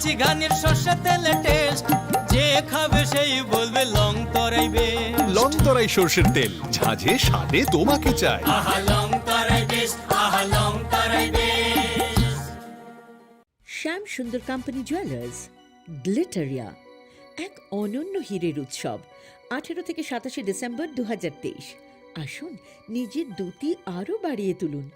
কাচ্চি ঘানির সর্ষে তেলে টেস্ট, যে খাবে সেই বলবে লং তরাই বেশ। লং তরাই সর্ষের তেল, ঝাঁঝে স্বাদে তোমাকে চাই। আহা লং তরাই বেশ, আহা লং তরাই বেশ। শ্যাম সুন্দর কোম্পানি জুয়েলার্স গ্লিটারিয়া, এক অনন্য হীরের উৎসব। 18 থেকে 27 ডিসেম্বর 2023। আসুন নিজের দ্যুতি আরও বাড়িয়ে তুলুন।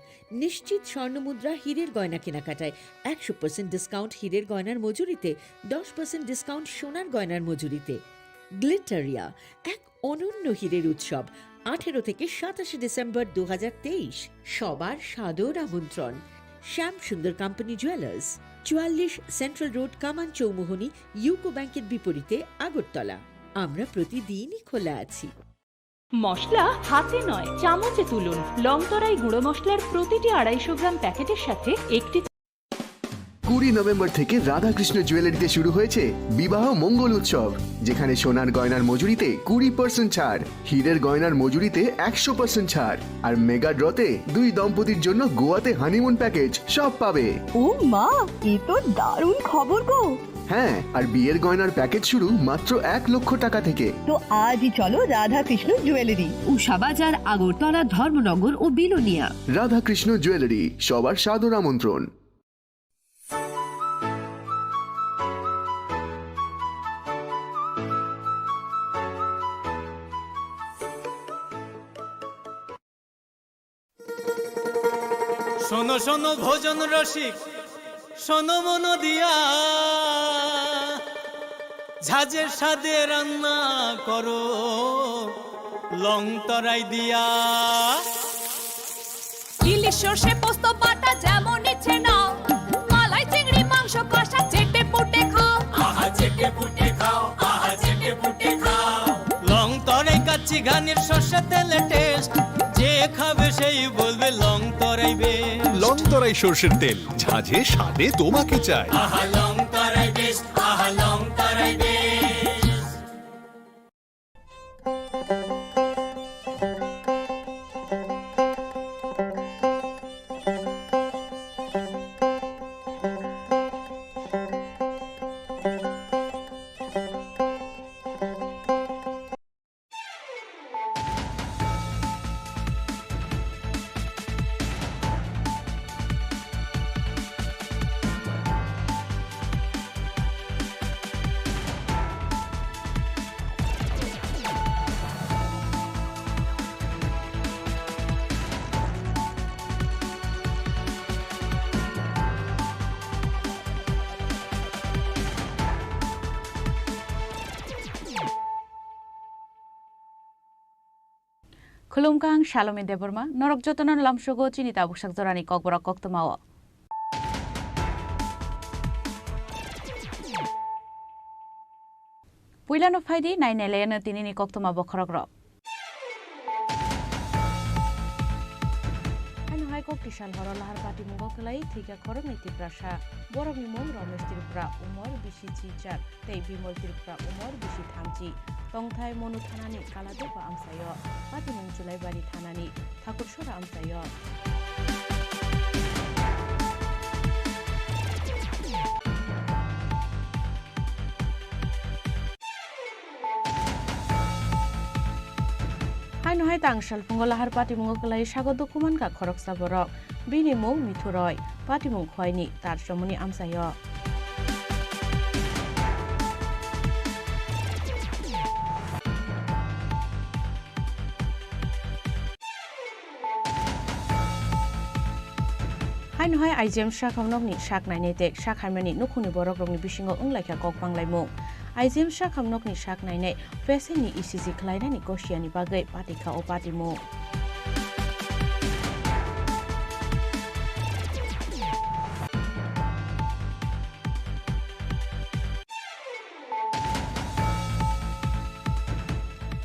নিশ্চিত স্বর্ণমুদ্রা হীরের গয়না কেনাকাটায় 100% ডিসকাউন্ট হীরের গয়নার মজুরিতে, 10% ডিসকাউন্ট সোনার গয়নার মজুরিতে। গ্লিটারিয়া, এক অনন্য হীরের উৎসব। 18 থেকে 27 ডিসেম্বর 2023। সবার সাদর আমন্ত্রণ। শ্যাম সুন্দর কোম্পানি জুয়েলার্স, 44 সেন্ট্রাল রোড, কামান চৌমুহনী, ইউকো ব্যাংকের বিপরীতে, আগরতলা। আমরা প্রতিদিনই খোলা আছি। মশলা হাতে নয় চামচে তুলুন। লং তরাই গুঁড়ো মশলার প্রতিটি 250 গ্রাম প্যাকেটের সাথে একটি। 20 নভেম্বর থেকে রাধাকৃষ্ণ জুয়েলারিতে শুরু হয়েছে বিবাহ মঙ্গল উৎসব, যেখানে সোনার গয়নার মজুরিতে 20% ছাড়, হীরের গয়নার মজুরিতে 100% ছাড়, আর মেগা ড্রতে 2 দম্পতির জন্য গোয়াতে হানিমুন প্যাকেজ সব পাবে। ও মা, এ তো দারুণ খবর গো। হ্যাঁ, আর বিয়ের গয়নার প্যাকেজ শুরু মাত্র 1 লক্ষ টাকা থেকে। তো আজই চলো রাধাকৃষ্ণ জুয়েলারি, উষা বাজার, আগরতলা, ধর্মনগর ও বিলোনিয়া। রাধাকৃষ্ণ জুয়েলারি, সবার সাদর আমন্ত্রণ। শোনো শোনো ভোজন রসিক, শোনো মন দিয়া, ঝাঁঝের স্বাদে রান্না করো লং তরাই দিয়া। ইলিশ সর্ষে পোস্ত বাটা যেমন ইচ্ছে নাও, মালাই চিংড়ি মাংস কষা চেটে পুটে খাও। আহা চেটে পুটে খাও, আহা চেটে পুটে খাও। লং তরাই কাচ্চি ঘানির সর্ষে তেলে টেস্ট, যে খাবে সেই বলবে লং তরাই বেশ। লং তরাই সর্ষের তেল, ঝাঁঝে স্বাদে তোমাকে চাই। আহা লং তরাই বেশ, আহা লং তরাই বেশ। Khulumkang Shalome Deborma, Norok Jotonon Lamshogo, Chini Tabushak Zorani Kokborok Koktomawa. Puilano Faidi, 9 Elena Tinini Koktoma Bokorogro. Haiko Kishal Horolahar Pati Mugokalai, Tika Khorang Tripura, Boromimon, Ramesh Tripura, Umor, Bishi Chichar, Tei Bimol Tripura, Umor, Bishi Tamchi, Tongthai Monu Thanani, Kaladepa Amsayo, Pati Mungchulai Bari Thanani, Thakurshora Amsayo. Hai tangshal punggolahar pati mungokalai sago dokuman ka khorok saborok bini mung mithuroy pati mung khoini tar somoni amsayo. Hai no hai IGM shakamnok ni shak naine tek shak harmani nukhuni borok rokni bisingo unglaika kok banglaimu. IGM shakamnok ni shak naine pese ni ECG khlaina ni koshiani bagai patika o patimu.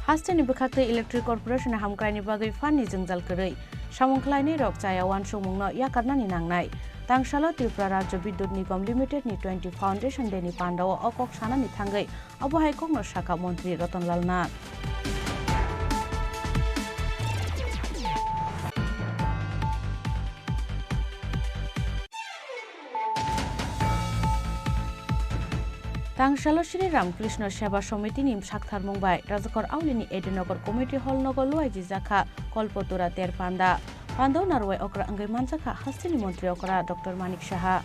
Hastani bukhakte electric corporation hamkaini bagai fani jengjal koroi samungkhlaini rok chaya wan somungno yakarnani nangnai tangsalo Tripura Rajya Bidyut Nigam Limited ni 20 Foundation deni pandao okok sanani thangai abo hai kokno shaka mantri Ratanlal Nath. Tangshalo Shri Ramkrishna Seva Samiti nim Shakhtar Mumbai Rajakor Aulini Edinogor Committee Hall Nogor Luai Jizakha Kolpotura Ter Panda Pando Narwai Okra Angai Manjaka Hastini Montri Okra Dr. Manik Shaha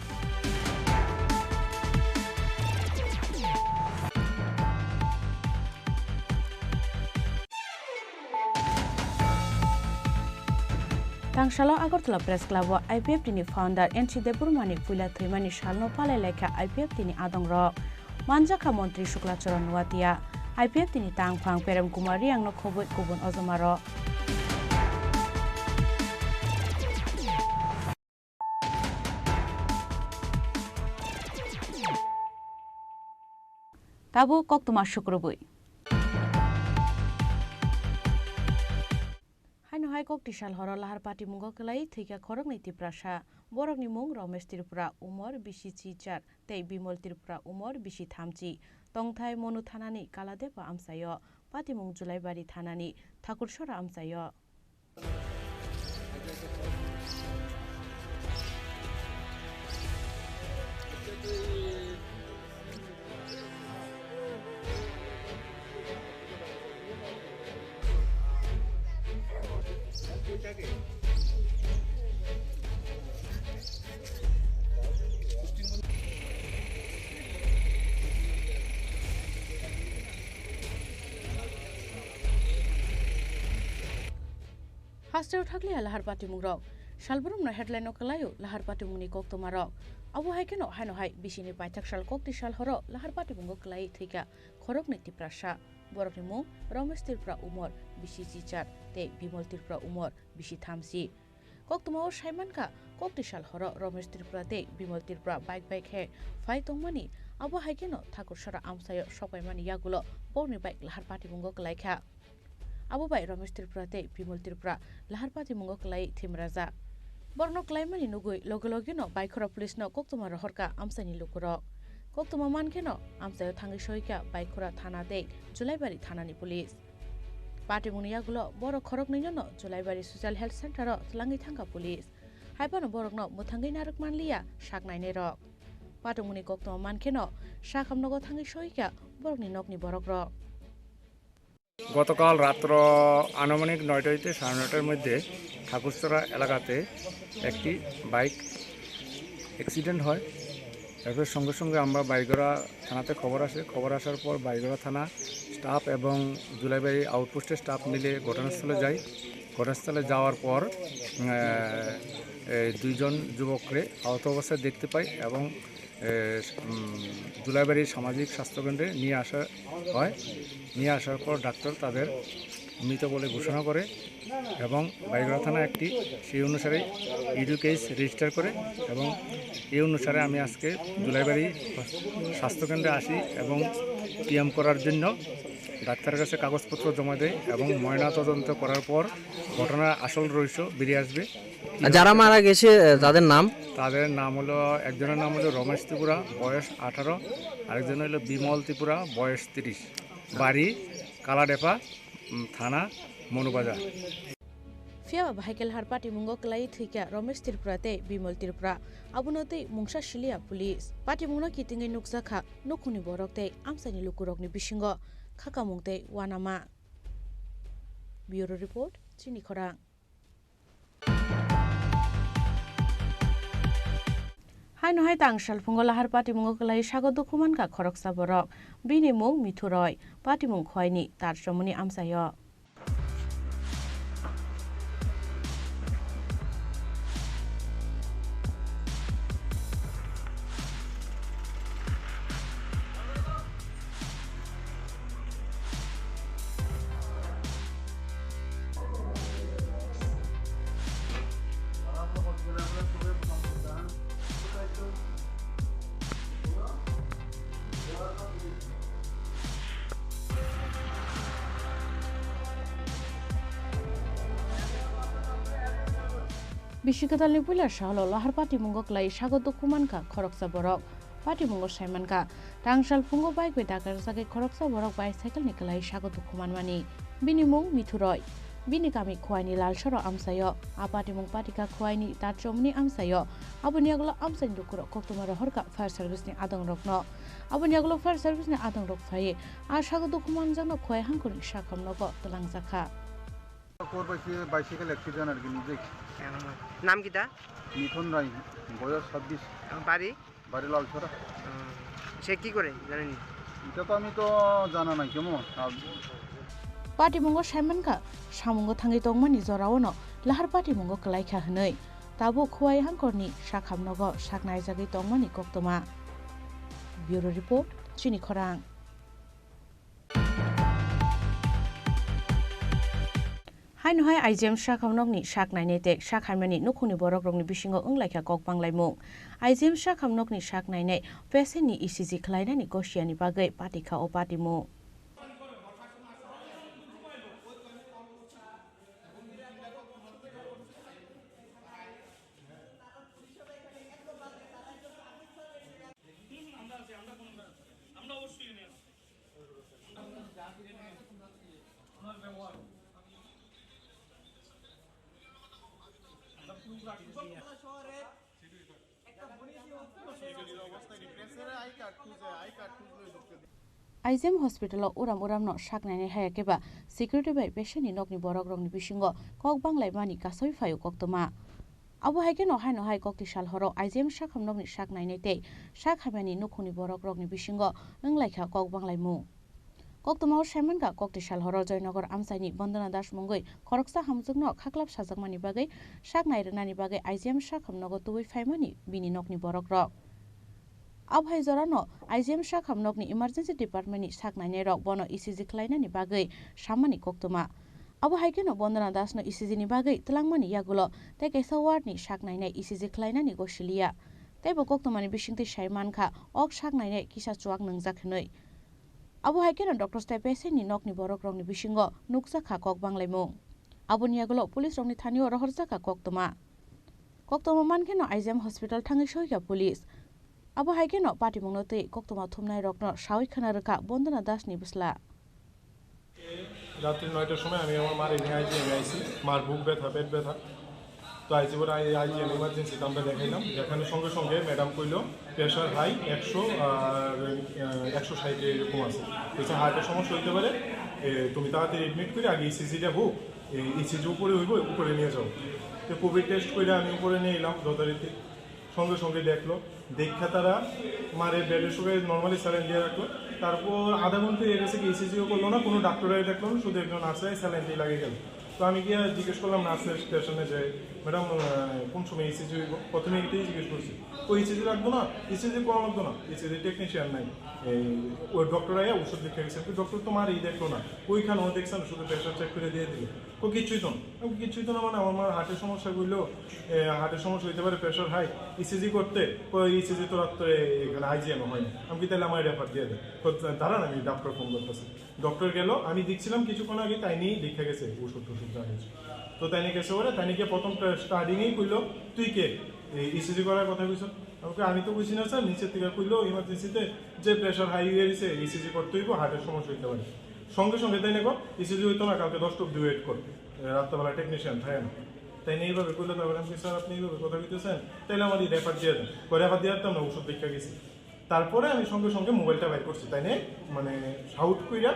Tangshalo Agartala Press Club wa IPF tini founder NC Deburmani Pula Thimani Shalno Pale Lekha IPF tini Adongrok Manjaka Montri Shuklacharan Watia IPF tini Tangphang Perem Kumari ang nokhoboi kubun ozomaro Tabu Koktuma Shukrubui Hai kok tishal horo lahar pati mungo kelai thika khorang ni tiprasha borok ni mung Ramesh Tripura umor bishi chichar tei Bimol Tripura umor bishi thamchi tongthai monu thanani kaladeba amsayo pati mung Julaibari thanani Thakursora amsayo Haster thakli lahar pati mungrok Shalburum na headline okalayo lahar pati mungni kok tomarok Abu haikeno haino hai bisini paitak shal kok ti shal horo lahar pati mungo kelai thika khorok ni tiprasha borok ni mung Ramesh Tripura umor bishi chichar te Bimol Tripura umor bishi thamsi kok tomao shaiman ka kok ti shal horo Ramesh Tripura te Bimol Tripura bike he fai tongmani Abu haikeno Thakursora amsayo shopai mani yagulo borni bike lahar pati mungo kelai kha Abu bai Ramesh Tripura te Bimol Tripura lahar pati mungo kelai thimraja borno kelai mani nugui logologino baikora police no koktoma rohorka amsani lukurok koktoma mankeno amsayo thangi soika baikora thana te Julaibari thanani police pati muniyagulo boro khorok ninno Julaibari social health center ro tlangi thanga police haipano borokno muthangi naruk manliya saknai ne rok pati muni koktoma mankeno sakhamnogo thangi soika borokni nokni borok ro গতকাল রাত্র আনুমানিক ৯টা হইতে ৯:৩০ মধ্যে ঠাকুরচড়া এলাকাতে একটি bike accident হয় এরপর সঙ্গে সঙ্গে আমরা বাইগড়া থানাতে খবর আসার পর বাইগড়া থানা স্টাফ এবং জুলাইবাড়ি আউটপোস্টের স্টাফ মিলে ঘটনাস্থলে যাই ঘটনাস্থলে যাওয়ার পর দুইজন যুবককে আহত অবস্থায় দেখতে পাই এবং জুলাইবাড়ির সামাজিক স্বাস্থ্যকেন্দ্রে নিয়ে আসা হয় নিয়ে আসার পর ডাক্তার তাদের মৃত বলে ঘোষণা করে এবং বাইগড়া থানা একটি সেই অনুসারে ইডু কেস রেজিস্টার করে এবং এই অনুসারে আমি আজকে জুলাইবাড়ি স্বাস্থ্যকেন্দ্রে আসি এবং পিএম করার জন্য ডাক্তারের কাছে কাগজপত্র জমা দেয় এবং ময়না তদন্ত করার পর ঘটনার আসল রহস্য বেরিয়ে আসবে যারা মারা গেছে তাদের নাম হলো একজনের নাম হলো রমেশ ত্রিপুরা বয়স 18 আরেকজন হলো বিমল ত্রিপুরা বয়স 30 বাড়ি কালাডেপা থানা Manu Bazar Fia bahaikel harpati mungo kelai thika Ramesh Tripura te Bimol Tripura abunote mungsa shilia police pati mungno kitingai nuksakha nokuni borok te amsani lukurokni bisingo khaka mungte wanama Bureau Report Chini Khorang Hai no hai tangshal fungo lahar pati mungo kelai sago dokuman ka khoroksa borok bini mung mithuroy pati mung khoini tar somoni amsayo Bishikatal Nipula Shalo lahar pati mungo kelai sago dokuman ka khoroksa borok pati mungo saiman ka tangshal fungo bike be dakar sake khoroksa borok bicycle ni kelai sago dokuman mani bini mung mithuroy bini kami khwaini lalsoro amsayo apati mung pati ka khwaini tar chomni amsayo abuni aglo amsai dukuro koktuma rohor ka fire service ni adong rokno aboni aglo fire service ni adang rok phaye ashago dokuman jano khoi hangkoni sakhamnogo talangjaka bicycle accident আর কি নিজে নাম কিটা মিঠুন রায় বয়স 26 বাড়ি বাড়ি লালছড়া সে কি করে জানেন এটা তো আমি তো জানা নাই কেমন patimungo shaimanka samungo thangi tongmani joraono lahar patimungo klaikha hnei tabo khwai hangkorni sakhamnogo saknai jagi tongmani koktoma bureau report Chini Khorang Hai no hai IGM sakhamnokni saknaine tek sakhaimani nukhuni borokrokni bisingo unglaikha kokbanglaimung IGM sakhamnokni saknaine patientni ECG khlainani gosiani bagai patikha o patimu IGM hospital uram no saknaine hayakeba security bai patient ni nokni borokrokni bisingo kokbanglai mani kasoi phayo koktoma abo haike no hai kokti sal horo IGM sakhamnokni saknaine tei sakhamani nukhuni borokrokni bisingo unglaikha kokbanglai mu koktoma shaimanka kokti sal horo joynagar amsaini bandana das mungoi khoroksa hamjukno khaklap sajakmani bagai saknai rwnani bagai IGM sakhamnogo tubui phaimani bini nokni borokrok abhai jorano IGM sakhamnokni emergency department ni saknaine rok bono ECG khlainani bagai sammani koktoma abo haike no bandana das no ECG ni bagai tlangmani yagulo tei kaisa ward ni saknaine ECG khlainani gosilia teibo koktomani bisingti saimankha ok saknaine kisa chuak nungjak hnei abo haike no doctor stay patient ni nokni borokrokni bisingo nukjaka kokbanglaimung aboni yagulo police rokni thanio rohorjaka koktoma mankhe no IGM hospital thangi soika police abo haike no patimungno tei koktoma thumnai rokno sawi khana reka bandana das ni busla রাত্রি 9টার সময় আমি আমার মার এখানে আইছি মার বুক ব্যথা পেট ব্যথা তো আইজি পরে আইজিএম ইমার্জেন্সিতে আমরা দেখাইলাম দেখানোর সঙ্গে সঙ্গে ম্যাডাম কইল প্রেশার হাই 100 আর 160 এরকম আছে বলছে হার্টের সমস্যা হইতে পারে তুমি তাড়াতাড়ি এডমিট করে আগে ইসিজিটা হোক ইসিজি উপরে হইব উপরে নিয়ে যাও তো কোভিড টেস্ট করে আমি উপরে নিয়ে এলাম যথারীতি সঙ্গে সঙ্গে দেখলো দেখা তারা মারে ব্লাডের সুগার নর্মালি স্যালাইন দিয়ে রাখলো তারপর আধা ঘন্টা হয়ে গেছে কি ইসিজিও করলো না কোনো ডাক্তাররাই দেখলো না শুধু একজন নার্সে স্যালাইন দিয়ে লাগিয়ে গেল তো আমি গিয়ে জিজ্ঞেস করলাম নার্সের স্টেশনে যে ম্যাডাম কোন সময় ইসিজি হইব প্রথমে এটাই জিজ্ঞেস করছি ওই ইসিজি রাখবো না ইসিজি করা লাগতো না ইসিজি টেকনিশিয়ান নাই ওই ডক্টর আয়া ওষুধ লিখে গেছে ডক্টর তো মারই দেখলো না ওইখানে ও দেখছে না শুধু প্রেশার চেক করে দিয়ে দিল ও কিছুই তো না মানে আমার মার হার্টের সমস্যা করলো হার্টের সমস্যা হইতে পারে প্রেশার হাই ইসিজি করতে ওই ইসিজি তো রাত্রে এখানে আইজিএম হয় না আমি কি তাহলে আমার রেফার দিয়ে দেয় দাঁড়ান আমি ডক্টর ফোন করতেছি ডক্টর গেল আমি দেখছিলাম কিছুক্ষণ আগে তাই নিয়েই লিখে গেছে ওষুধ জানিয়েছে তো তাই নিয়ে গেছে ওরা তাই নিয়ে প্রথম স্টার্টিংয়েই কইলো তুই কে ইসিজি করার কথা কইছ আমাকে আমি তো বুঝি না স্যার নিচের থেকে কইলো ইমার্জেন্সিতে যে প্রেশার হাই হয়ে গেছে ইসিজি করতে হইব হার্টের সমস্যা হইতে পারে সঙ্গে সঙ্গে তাই নেব ইসিজি হইতো না কালকে 10টা অব্দি ওয়েট কর রাত্রেবেলা টেকনিশিয়ান থাকে না তাই নিয়ে এইভাবে কইলো তারপরে আমি স্যার আপনি এইভাবে কথা কইতেছেন তাইলে আমার রেফার দিয়ে দেন রেফার দিয়ে দিতাম না ওষুধ দেখা গেছি তারপরে আমি সঙ্গে সঙ্গে মোবাইলটা বাইর করছি তাই নিয়ে মানে শাউট কইরা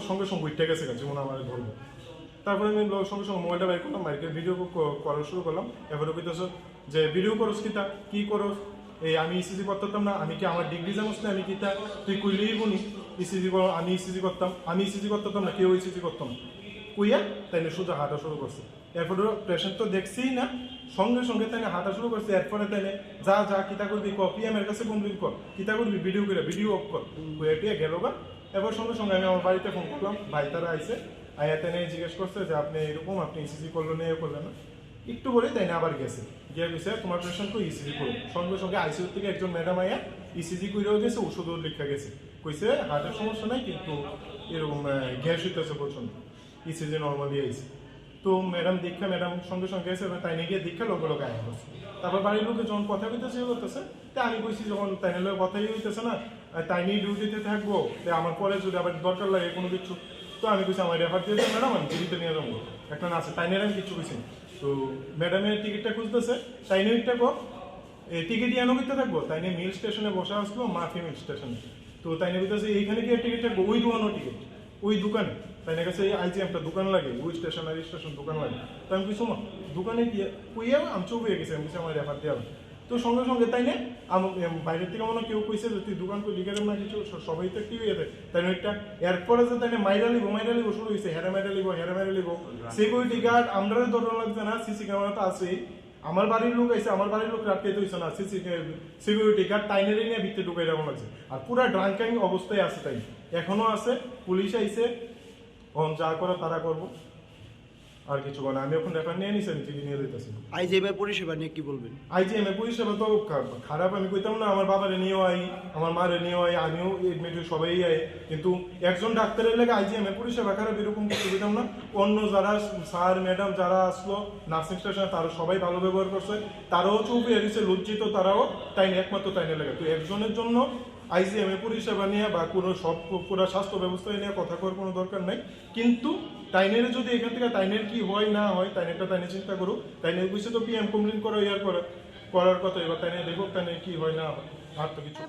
সঙ্গে সঙ্গে উঠে গেছে যেমন আমার ধরবো তারপরে আমি সঙ্গে সঙ্গে মোবাইলটা বাইর করলাম বাইকের ভিডিও করা শুরু করলাম এবারে কইতেছ যে ভিডিও করস কিতা কি করস এই আমি ইসিজি করতাম না আমি কি আমার ডিগ্রি জানোস না আমি কিতা তুই কইলেই বলি ইসিজি আমি ইসিজি করতাম না কেউ ইসিজি করতাম কইয়া তাই সোজা হাঁটা শুরু করছে এরপরে পেশেন্ট তো দেখছেই না সঙ্গে সঙ্গে তাই হাঁটা শুরু করছে এরপরে তাই যা কিতা করবি পিএমের কাছে বন্ধু কর কিতা করবি ভিডিও অফ কর কইয়া গেল গা এবার সঙ্গে সঙ্গে আমি আমার বাড়িতে ফোন করলাম ভাই তারা আইসে আয়া তাই জিজ্ঞেস করছে যে আপনি এরকম আপনি ইসিজি করলো না করলেন না একটু পরে তাই না আবার গেছে গিয়ে গেছে তোমার পেশেন্টকে ইসিজি করো সঙ্গে সঙ্গে আইসিইউ থেকে একজন ম্যাডাম আয়া ইসিজি করেও গেছে ওষুধও লেখা গেছে কইছে হার্টের সমস্যা নাই কিন্তু এরকম গ্যাস হইতেছে প্রচন্ড ইসিজি নর্মালি আইসি তো ম্যাডাম সঙ্গে সঙ্গে গেছে তাই নিয়ে গিয়ে দীক্ষা লোক আয়া করছে তারপর বাড়ির লোকে যখন কথা কইতেছে করতেছে তাই আমি কইছি যখন তাই নিলে কথাই হইতেছে না তাই নিয়ে ডিউটিতে থাকবো আমার পরে যদি আবার দরকার লাগে কোনো কিছু তো আমি কইছি আমার রেফার দিয়ে ম্যাডাম আমি দিল্লিতে নিয়ে যাবো একটা না আছে তাই নিয়ে আমি কিছু কইছি তো ম্যাডামের টিকিটটা খুঁজতেছে তাই নিয়ে টিকিট ইয়ানো করতে থাকবো তাই নিয়ে মিল স্টেশনে বসে আসলো মাফি মিল স্টেশনে তো তাই না বলতেছে এইখানে কি টিকিট থাকবো, ওই দোকানও টিকিট ওই দোকানে, তাই না কাছে আইজি একটা দোকান লাগে, ওই স্টেশনারি স্টেশন দোকান লাগে। তো আমি কিছু দোকানে গিয়ে কইয়া আমি চুপ হয়ে গেছি, আমি কিছু আমার রেফার দিয়ে। তো সঙ্গে সঙ্গে তাই না বাইরের থেকে মনে কেউ কইছে যে তুই দোকান করে লিখে না কিছু, সবাই তো একটি হয়ে যায় তাই না। একটা এরপরে যে তাই না মাইরা লিব শুরু হয়েছে, হেরে মাইরা লিব। সিকিউরিটি গার্ড আমরা ধরন লাগছে না, সিসি ক্যামেরা তো আছেই। আমার বাড়ির লোক আইছে, আমার বাড়ির লোক রাখতে হইছে না, সিকিউরিটি গার্ড টাইনারি নিয়ে ভিতরে ঢুকাই এরকম লাগছে। আর পুরা ড্রাঙ্কিং অবস্থায় আছে, তাই এখনো আছে। পুলিশ আইছে, যা করে তারা করবো, আর কিছু না। আমি এখন রেফার নিয়ে নিছি, আমি নিয়ে যেতেছি। আইজিএমের পরিষেবা নিয়ে কি বলবেন? আইজিএমের পরিষেবা তো খারাপ আমি কইতাম না, আমার বাবারে নিয়েও আই, আমার মারে নিয়েও আই, আমিও এডমিট সবাই আই, কিন্তু একজন ডাক্তারের লেগে আইজিএমের পরিষেবা খারাপ এরকম কিছু কইতাম না। অন্য যারা স্যার ম্যাডাম যারা আসলো নার্সিং স্টেশনে, তারা সবাই ভালো ব্যবহার করছে, তারাও চুপ এসেছে লজ্জিত, তারাও টাইনে একমাত্র টাইনে লেগে। তো একজনের জন্য আইজিএমের পরিষেবা নিয়ে বা কোনো সব পুরো স্বাস্থ্য ব্যবস্থা নিয়ে কথা করার কোনো দরকার নাই। কিন্তু টাইনের যদি এখান থেকে টাইনের কি হয় না হয়, টাইনেরটা টাইনে চিন্তা করুক। টাইনের বুঝছে তো পিএম কমপ্লেন করা করার কথা, এবার টাইনে দেখুক টাইনের কি হয় না হয়। আর তো কিছু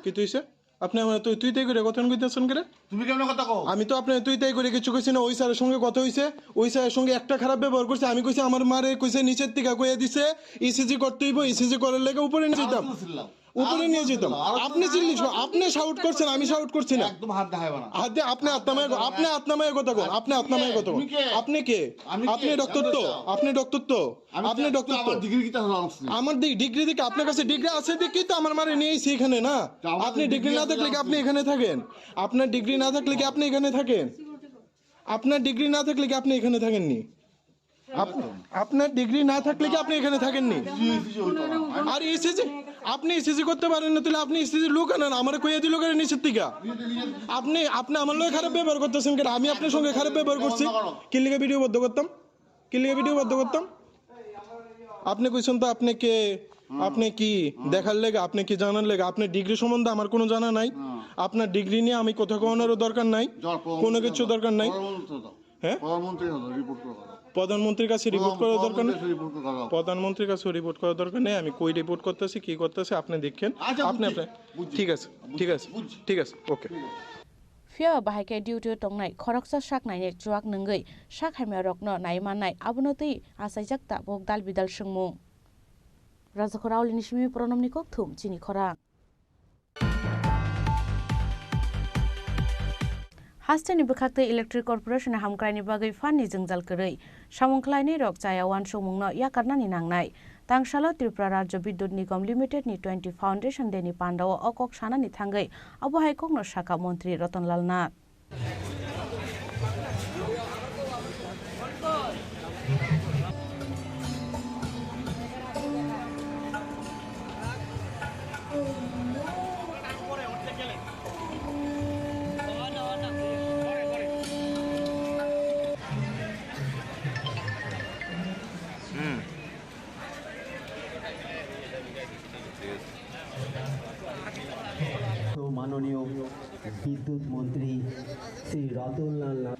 কি তুইছে আপনি আমার তুই তাই করে কথা কইতেছেন কেন? তুমি কেমন কথা কও? আমি তো আপনি তুই তাই করে কিছু কইছি না। ওই স্যারের সঙ্গে কথা হইছে, ওই স্যারের সঙ্গে একটা খারাপ ব্যবহার করছে। আমি কইছি আমার মারে কইছে নিচের থেকে কইয়া দিছে ইসিজি করতে হইব, ইসিজি করার লেগে উপরে নিয়ে যেতাম, উপরে নিয়ে যেতাম। আপনি চিল্লিস, আপনি শাউট করছেন, আমি শাউট করছি না। একদম হাত দেখাইবা না। হাত দিয়ে আপনি আত্মাময় কথা কোন, আপনি আত্মাময় কথা কোন। আপনি কে? আপনি ডক্টর তো, আপনি ডক্টর তো, আপনি ডক্টর তো। আমার ডিগ্রি কি তাহলে আমার ডিগ্রি দেখে আপনার কাছে ডিগ্রি আছে দেখি তো আমার মারে নিয়েছি এখানে না। আপনি ডিগ্রি না থাকলে কি আপনি এখানে থাকেন? আপনার ডিগ্রি না থাকলে কি আপনি এখানে থাকেন? আপনার ডিগ্রি না থাকলে কি আপনি এখানে থাকেননি? আপনার ডিগ্রি না থাকলে কি আপনি এখানে থাকেননি? আর ইসিজি আপনি ইসিজি করতে পারেন না, তাহলে আপনি ইসিজি লোক আনেন, আমার কইয়া দিল কেন নিচের থেকে? আপনি আমার লোক খারাপ ব্যবহার করতেছেন কেন? আমি আপনার সঙ্গে খারাপ ব্যবহার করছি? কি লিগে ভিডিও বদ্ধ করতাম? কি লিগে ভিডিও বদ্ধ করতাম? আপনি কইছেন তো আপনি কে, আপনি কি দেখার লেগে, আপনি কি জানার লেগে? আপনার ডিগ্রি সম্বন্ধে আমার কোনো জানা নাই। আপনার ডিগ্রি নিয়ে আমি কথা কওয়ানোরও দরকার নাই, কোনো কিছু দরকার নাই। হ্যাঁ, প্রধানমন্ত্রীর কাছে রিপোর্ট করার দরকার নেই, প্রধানমন্ত্রীর কাছে রিপোর্ট করার দরকার নেই। আমি কই রিপোর্ট করতেছি, কি করতেছি আপনি দেখেন। আপনি ঠিক আছে, ঠিক আছে, ঠিক আছে, ওকে। ফিয়া বাহাইকে ডিউটি টंनाय खरकसा शाक नायने जुवाक नंगै शाक हाइमा रकनो नायमानाय आबुनतै आसाइजाकता बक दाल बिदाल सोंमु राजाखरावलिनि सिमी प्रनमनि ककथुम चिनि खरां हास्टेनि बखाक्ते इलेक्ट्रिक कर्पोरेशन हामक्रायनि बागै फाननि जोंजाल करै सामुंख्लायनि रक जायावान सोंमुंनो याकारनानि नांनाय तांसालो त्रिपुरा राज्य विद्युत निगम लिमिटेडनि 20 फाउन्डेशन डेनि पान्डाव अकक सानानि थांगै अबहायकनो शाखा मन्त्री रतनलाल नाथ মাননীয় বিদ্যুৎ মন্ত্রী শ্রী রতনলাল নাথ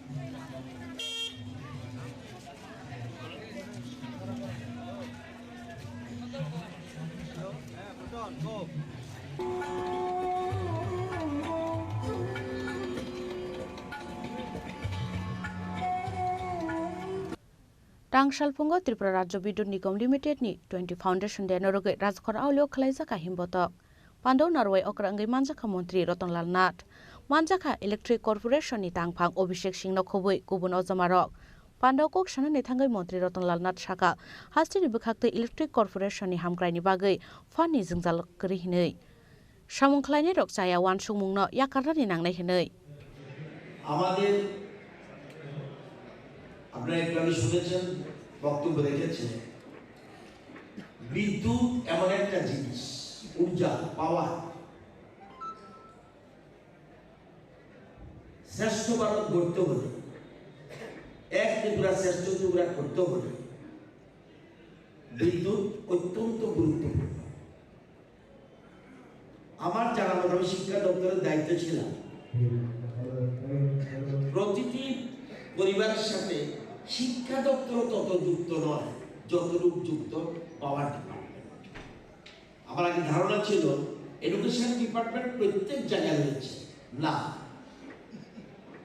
टांगसालफुंगो त्रिपुरा राज्य विद्युत निगम लिमिटेडनि 20 फाउन्डेशन डे नरगै राजखर आवलियाव खलायजाखा हिमबतक पान्डव नारवाय अक्रांगै मानजाखा मन्त्री रतनलाल नाथ मानजाखा इलेक्ट्रिक कर्पोरेशननि तांफां अभिषेक सिंह खबै गुबुन अजमारक पान्डव कक सानानै थांगै मन्त्री रतनलाल नाथ शाखा हास्टिनि बखाक्ते इलेक्ट्रिक कर्पोरेशननि हामग्रायनि बागै फाननि जोंजाल करै हिनै सामुंख्लायनि रकसाया वान सुमुंनो याकारनानि नांनाय हिनै আমাদের আপনারা একটু আগে শুনেছেন বক্তব্য রেখেছেন বিদ্যুৎ এমন একটা জিনিস ঊর্জা পাওয়ার শ্রেষ্ঠ ভারত গড়তে হলে এক ত্রিপুরা শ্রেষ্ঠ ত্রিপুরা করতে হলে বিদ্যুৎ অত্যন্ত গুরুত্বপূর্ণ আমার জানা মতো আমি শিক্ষা দপ্তরের দায়িত্বে ছিলাম প্রতিটি পরিবারের সাথে শিক্ষা দপ্তর তত যুক্ত নয় যতটুকু যুক্ত পাওয়ার ডিপার্টমেন্ট আমার আগে ধারণা ছিল এডুকেশন ডিপার্টমেন্ট প্রত্যেক জায়গায় রয়েছে না,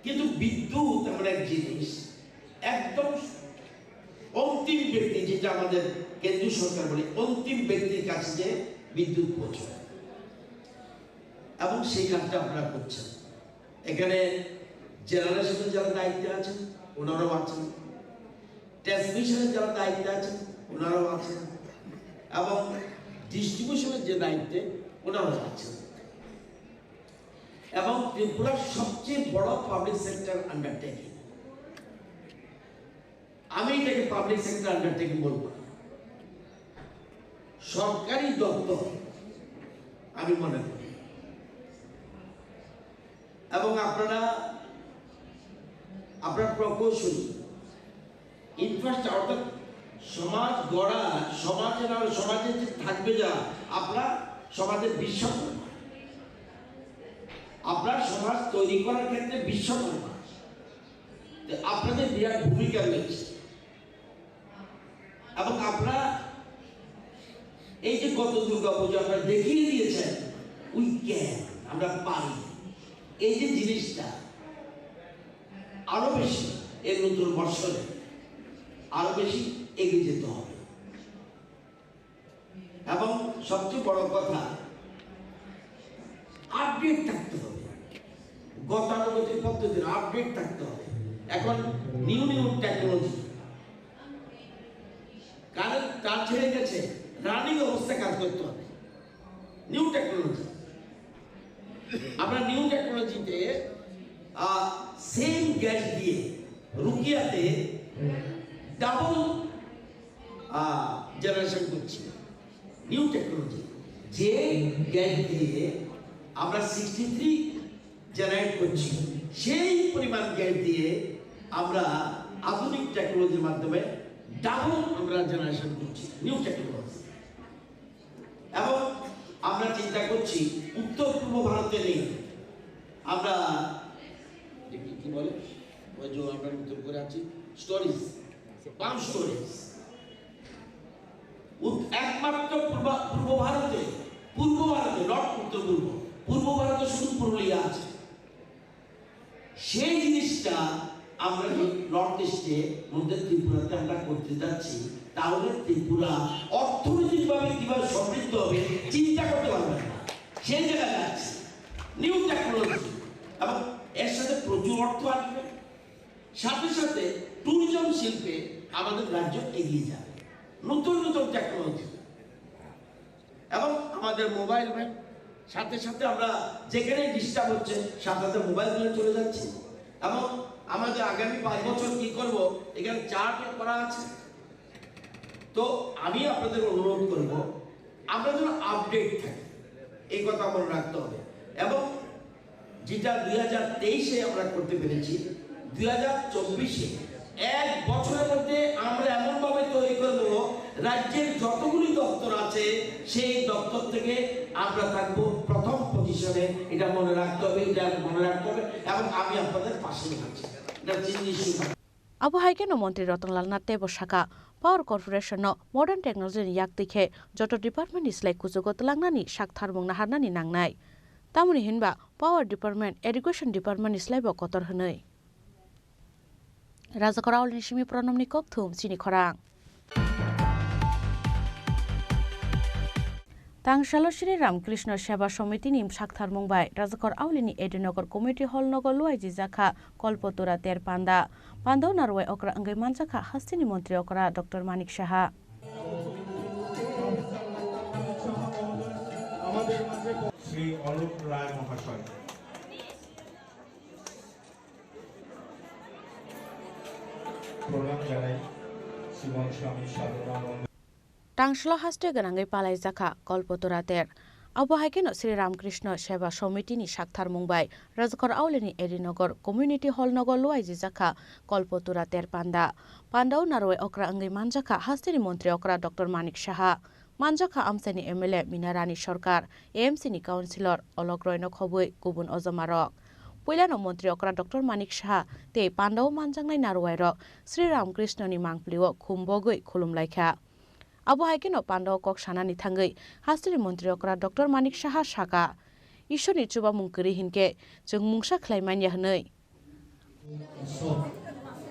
কিন্তু বিদ্যুৎ এমন এক জিনিস একদম অন্তিম ব্যক্তি, যেটা আমাদের কেন্দ্রীয় সরকার বলে অন্তিম ব্যক্তির কাছে যে বিদ্যুৎ পৌঁছায়, এবং সেই কাজটা আপনারা করছেন। এখানে জেনারেশনের যারা দায়িত্বে আছেন ওনারাও আছেন, ট্রান্সমিশনের যারা দায়িত্বে আছেন ওনারাও আছেন, এবং ডিস্ট্রিবিউশনের যে দায়িত্বে ওনারাও আছেন। এবং ত্রিপুরার সবচেয়ে বড় পাবলিক সেক্টর আন্ডারটেকিং, আমি এটাকে পাবলিক সেক্টর আন্ডারটেকিং বলবো না, সরকারি দপ্তর আমি মনে করি। এবং আপনারা আপনার প্রকৌশলী ইনফ্রাস্ট্রাকচার, অর্থাৎ সমাজ গড়া, সমাজে যে থাকবে যা আপনার সমাজের বিশ্বকর্মা, আপনার সমাজ তৈরি করার ক্ষেত্রে বিশ্বকর্মা, আপনাদের বিরাট ভূমিকা রয়েছে। এবং আপনারা এই যে গত দুর্গা পুজো আপনারা দেখিয়ে দিয়েছেন উই ক্যান, আমরা পারি, এই যে জিনিসটা আরো বেশি এর নতুন বর্ষরে আরো বেশি এগিয়ে যেতে হবে। এবং সবচেয়ে বড় কথা, আপডেট থাকতে হবে, গতানুগতিক পদ্ধতির আপডেট থাকতে হবে। এখন নিউ টেকনোলজি, কারণ তার ছেড়ে গেছে, রানিং অবস্থায় কাজ করতে হবে। নিউ টেকনোলজি, আমরা নিউ টেকনোলজিতে সেম গ্যাস দিয়ে রুকিয়াতে ডাবল জেনারেশন করছি। নিউ টেকনোলজি, যে গ্যাস দিয়ে আমরা 63 জেনারেট করছি, সেই পরিমাণ গ্যাস দিয়ে আমরা আধুনিক টেকনোলজির মাধ্যমে ডাবল আমরা জেনারেশন করছি, নিউ টেকনোলজি। এবং আমরা চিন্তা করছি উত্তর পূর্ব ভারতে নেই, আমরা কি বলে ওই যে আমরা উত্তর করে আছি স্টোরেজ, পাম্প স্টোরেজ, একমাত্র পূর্ব ভারতে নট উত্তর পূর্ব, পূর্ব ভারতে শুধু পুরুলিয়া আছে। সেই জিনিসটা আমরা নর্থ ইস্টে মধ্যে ত্রিপুরাতে আমরা করতে যাচ্ছি, তাহলে ত্রিপুরা অর্থনৈতিকভাবে কিভাবে সমৃদ্ধ হবে চিন্তা করতে পারবে না। সেই জায়গায় যাচ্ছে নিউ টেকনোলজি, এবং এর সাথে প্রচুর অর্থ আসবে, সাথে সাথে ট্যুরিজম শিল্পে আমাদের রাজ্য এগিয়ে যাবে, নতুন নতুন টেকনোলজি। এবং আমাদের মোবাইল ভ্যান, সাথে সাথে আমরা যেখানে ডিস্টার্ব হচ্ছে সাথে সাথে মোবাইল ভ্যানে চলে যাচ্ছি। এবং আমাদের আগামী 5 বছর কি করব, এখানে চার্ট করা আছে। তো আমি আপনাদের অনুরোধ করব, আমরা যেন আপডেট থাকি, এই কথা মনে রাখতে হবে। এবং যেটা 2023-এ আমরা করতে পেরেছি, 2024-এ 1 বছরের মধ্যে আমরা এমনভাবে তৈরি করব, রাজ্যের যতগুলি দপ্তর আছে সেই দপ্তর থেকে আমরা থাকবো প্রথম পজিশনে। এটা মনে রাখতে হবে, এবং আমি আপনাদের পাশে আছি, এটা চিন্তা। আবহাওয়া মন্ত্রী রতনলাল নাথে বসাকা পাওয়ার কর্পোরেশন মডার্ন টেকনোলজি ইয়াক দিखे যত ডিপার্টমেন্ট ইসলাই কুজুগত লাংনানি সাকথারমুং নাহাरनानि नांनाय तामुनि हिनबा पावर डिपार्टमेंट एडुकेशन डिपार्टमेंट इस्लाइब कतर हनै राजाकराव निसिमी प्रनमनि ककथुम चिनि खरां तांगशालो श्री रामकृष्ण सेवा समिति निम साकथारमुं बाय राजाकर आवलिनि एडिनगर कमिटी हल नगर लुआइजि जाखा कल्पतुरा तेर पांदा पांदाव नारवाय अकरा अंगै मानजाखा हास्तिनि मंत्री अकरा डॉक्टर मानिक साहा श्री अरूप राय महाशय प्रणाम जानाई शिवन स्वामी साधुरानंद टांगशला हास्ते गनांगै पालाय जाखा कल्पतुरा तेर आबहावाकेनो श्री रामकृष्ण सेवा समितिनि साकथारमुं बाय राजाकर आवलिनि एडिनगर कम्युनिटी हल नगर लुआइजि जाखा कल्पतुरा तेर पांदा पांदाव नारवाय अकरा अंगै मानजाखा हास्तिनि मंत्री अकरा डॉक्टर मानिक साहा मानजाखा आमसानि एमएलए मीनारानी सरकार एएमसीनि काउन्सिलर अलक रयन खबै गुबुन अजमारक पहिलानो मंत्री अकरा डॉक्टर मानिक साहा ते पांदाव मानजांनाय नारवायरक श्री रामकृष्णनि मांगप्लिव खुमबगै खुलुमलायखा आबहावाकेनो पांदाव कक सानानि थांगै हास्तिनि मंत्री अकरा डॉक्टर मानिक साहा साका ঈশ্বরनि चुबा मुंकरि हिनके जों मुंसा ख्लायमानिया हनै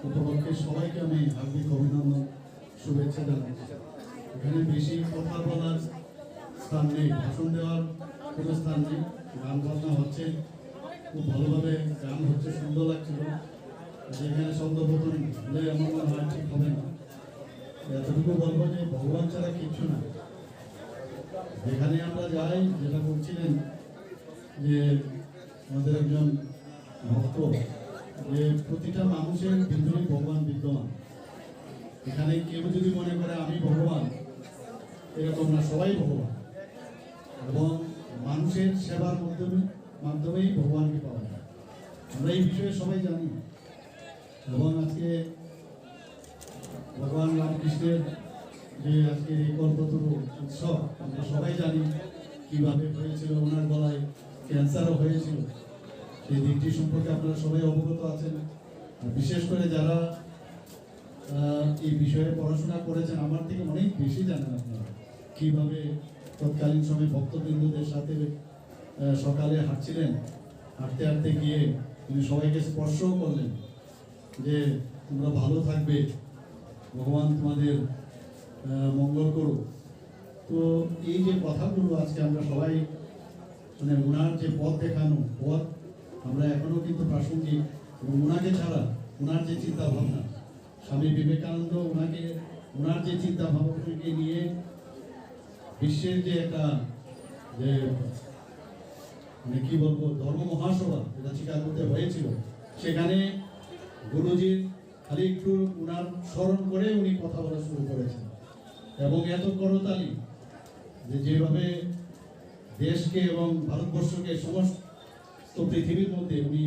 উপলক্ষে সবাইকে আমি হার্দিক অভিনন্দন শুভেচ্ছা জানাচ্ছি এখানে বেশি কথা বলার স্থান নেই ভাষণ দেওয়ার কোনো স্থান নেই গান বাজনা হচ্ছে খুব ভালোভাবে গান হচ্ছে সুন্দর লাগছিল যেখানে শব্দবোধন হলে আমার মনে হয় ঠিক হবে না এতটুকু বলবো যে ভগবান ছাড়া কিচ্ছু না যেখানে আমরা যাই যেটা বলছিলেন যে আমাদের একজন ভক্ত যে প্রতিটা মানুষের ভিতরে ভগবান বিদ্যমান এখানে কেউ যদি মনে করে আমি ভগবান এরকম না সবাই ভগবান এবং মানুষের সেবার মাধ্যমেই ভগবানকে পাওয়া যায় আমরা এই বিষয়ে সবাই জানি এবং আজকে ভগবান রামকৃষ্ণের যে আজকে এই কল্পতরু উৎসব আমরা সবাই জানি কিভাবে হয়েছিল ওনার গলায় ক্যান্সারও হয়েছিল এই দিকটি সম্পর্কে আপনারা সবাই অবগত আছেন বিশেষ করে যারা এই বিষয়ে পড়াশোনা করেছেন আমার থেকে অনেক বেশি জানেন আপনারা কিভাবে তৎকালীন সময় ভক্তবৃন্দদের সাথে সকালে হাঁটছিলেন হাঁটতে হাঁটতে গিয়ে তিনি সবাইকে স্পর্শও করলেন যে তোমরা ভালো থাকবে ভগবান তোমাদের মঙ্গল করুক তো এই যে কথাগুলো আজকে আমরা সবাই মানে ওনার যে পথ দেখানো পথ আমরা এখনো কিন্তু প্রাসঙ্গিক এবং ওনাকে ছাড়া ওনার যে চিন্তা ভাবনা স্বামী বিবেকানন্দ ওনার যে চিন্তা ভাবনাকে নিয়ে বিশ্বের যে একটা যে মানে কি বলবো ধর্ম মহাসভা যেটা চিকাগোতে হয়েছিল সেখানে গুরুজির খালি একটু ওনার স্মরণ করে উনি কথা বলা শুরু করেছেন এবং এত করতালি যেভাবে দেশকে এবং ভারতবর্ষকে সমস্ত পৃথিবীর মধ্যে উনি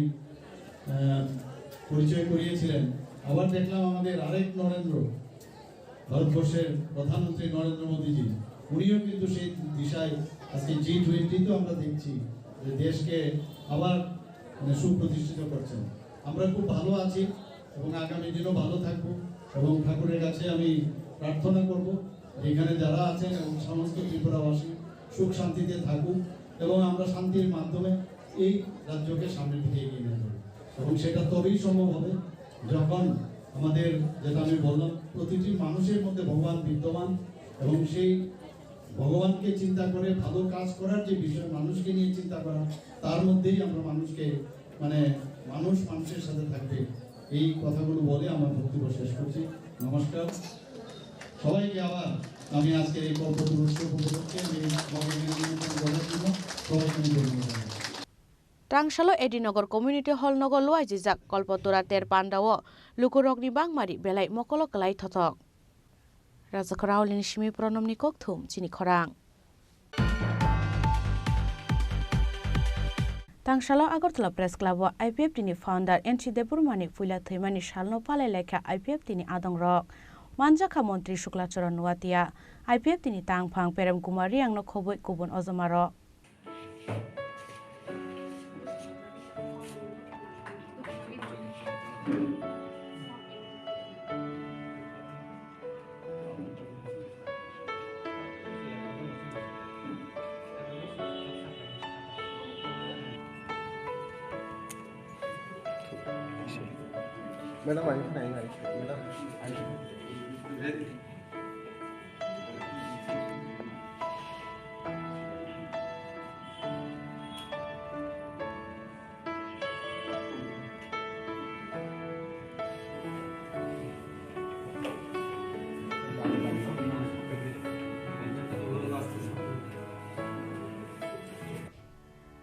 পরিচয় করিয়েছিলেন আবার দেখলাম আমাদের আরেক নরেন্দ্র ভারতবর্ষের প্রধানমন্ত্রী নরেন্দ্র মোদীজি উনিও কিন্তু সেই দিশায় আজকে G20 তো আমরা দেখছি যে দেশকে আবার মানে সুপ্রতিষ্ঠিত করছেন আমরা খুব ভালো আছি এবং আগামী দিনও ভালো থাকবো এবং ঠাকুরের কাছে আমি প্রার্থনা করব এখানে যারা আছেন এবং সমস্ত ত্রিপুরাবাসী সুখ শান্তিতে থাকুক এবং আমরা শান্তির মাধ্যমে এই রাজ্যকে সামনের দিকে এগিয়ে নিয়ে যাব এবং সেটা তবেই সম্ভব হবে যখন আমাদের যেটা আমি বললাম প্রতিটি মানুষের মধ্যে ভগবান বিদ্যমান এবং সেই ভগবানকে চিন্তা করে ভালো কাজ করার যে বিষয় মানুষকে নিয়ে চিন্তা করা তার মধ্যেই আমরা মানুষকে মানে মানুষের সাথে থাকবে এই কথাগুলো বলে আমার বক্তব্য শেষ করছি নমস্কার সবাইকে আবার আমি আজকে এই কল্পতরু উৎসব উপলক্ষে সবাইকে ধন্যবাদ Tangsalo Edinogor Community Hall Nogor Luai Jijak Kolpotura Ter Pandawo Lukurokni Bangmari Belai Mokolo Kelai Thotok Rajakrao Linishimi Pronomni Kokthum Chini Khorang Tangsalo Agartala Press Club IPF Tini Founder Enchi Deburmani Fuila Thimani Shalno Pale Lekha IPF Tini Adong Rock Manjaka Montri Shuklacharan Nuatia IPF Tini Tangphang Perem Kumari Angno Khoboi Kubun Ozamaro madam आई नहीं आई madam आई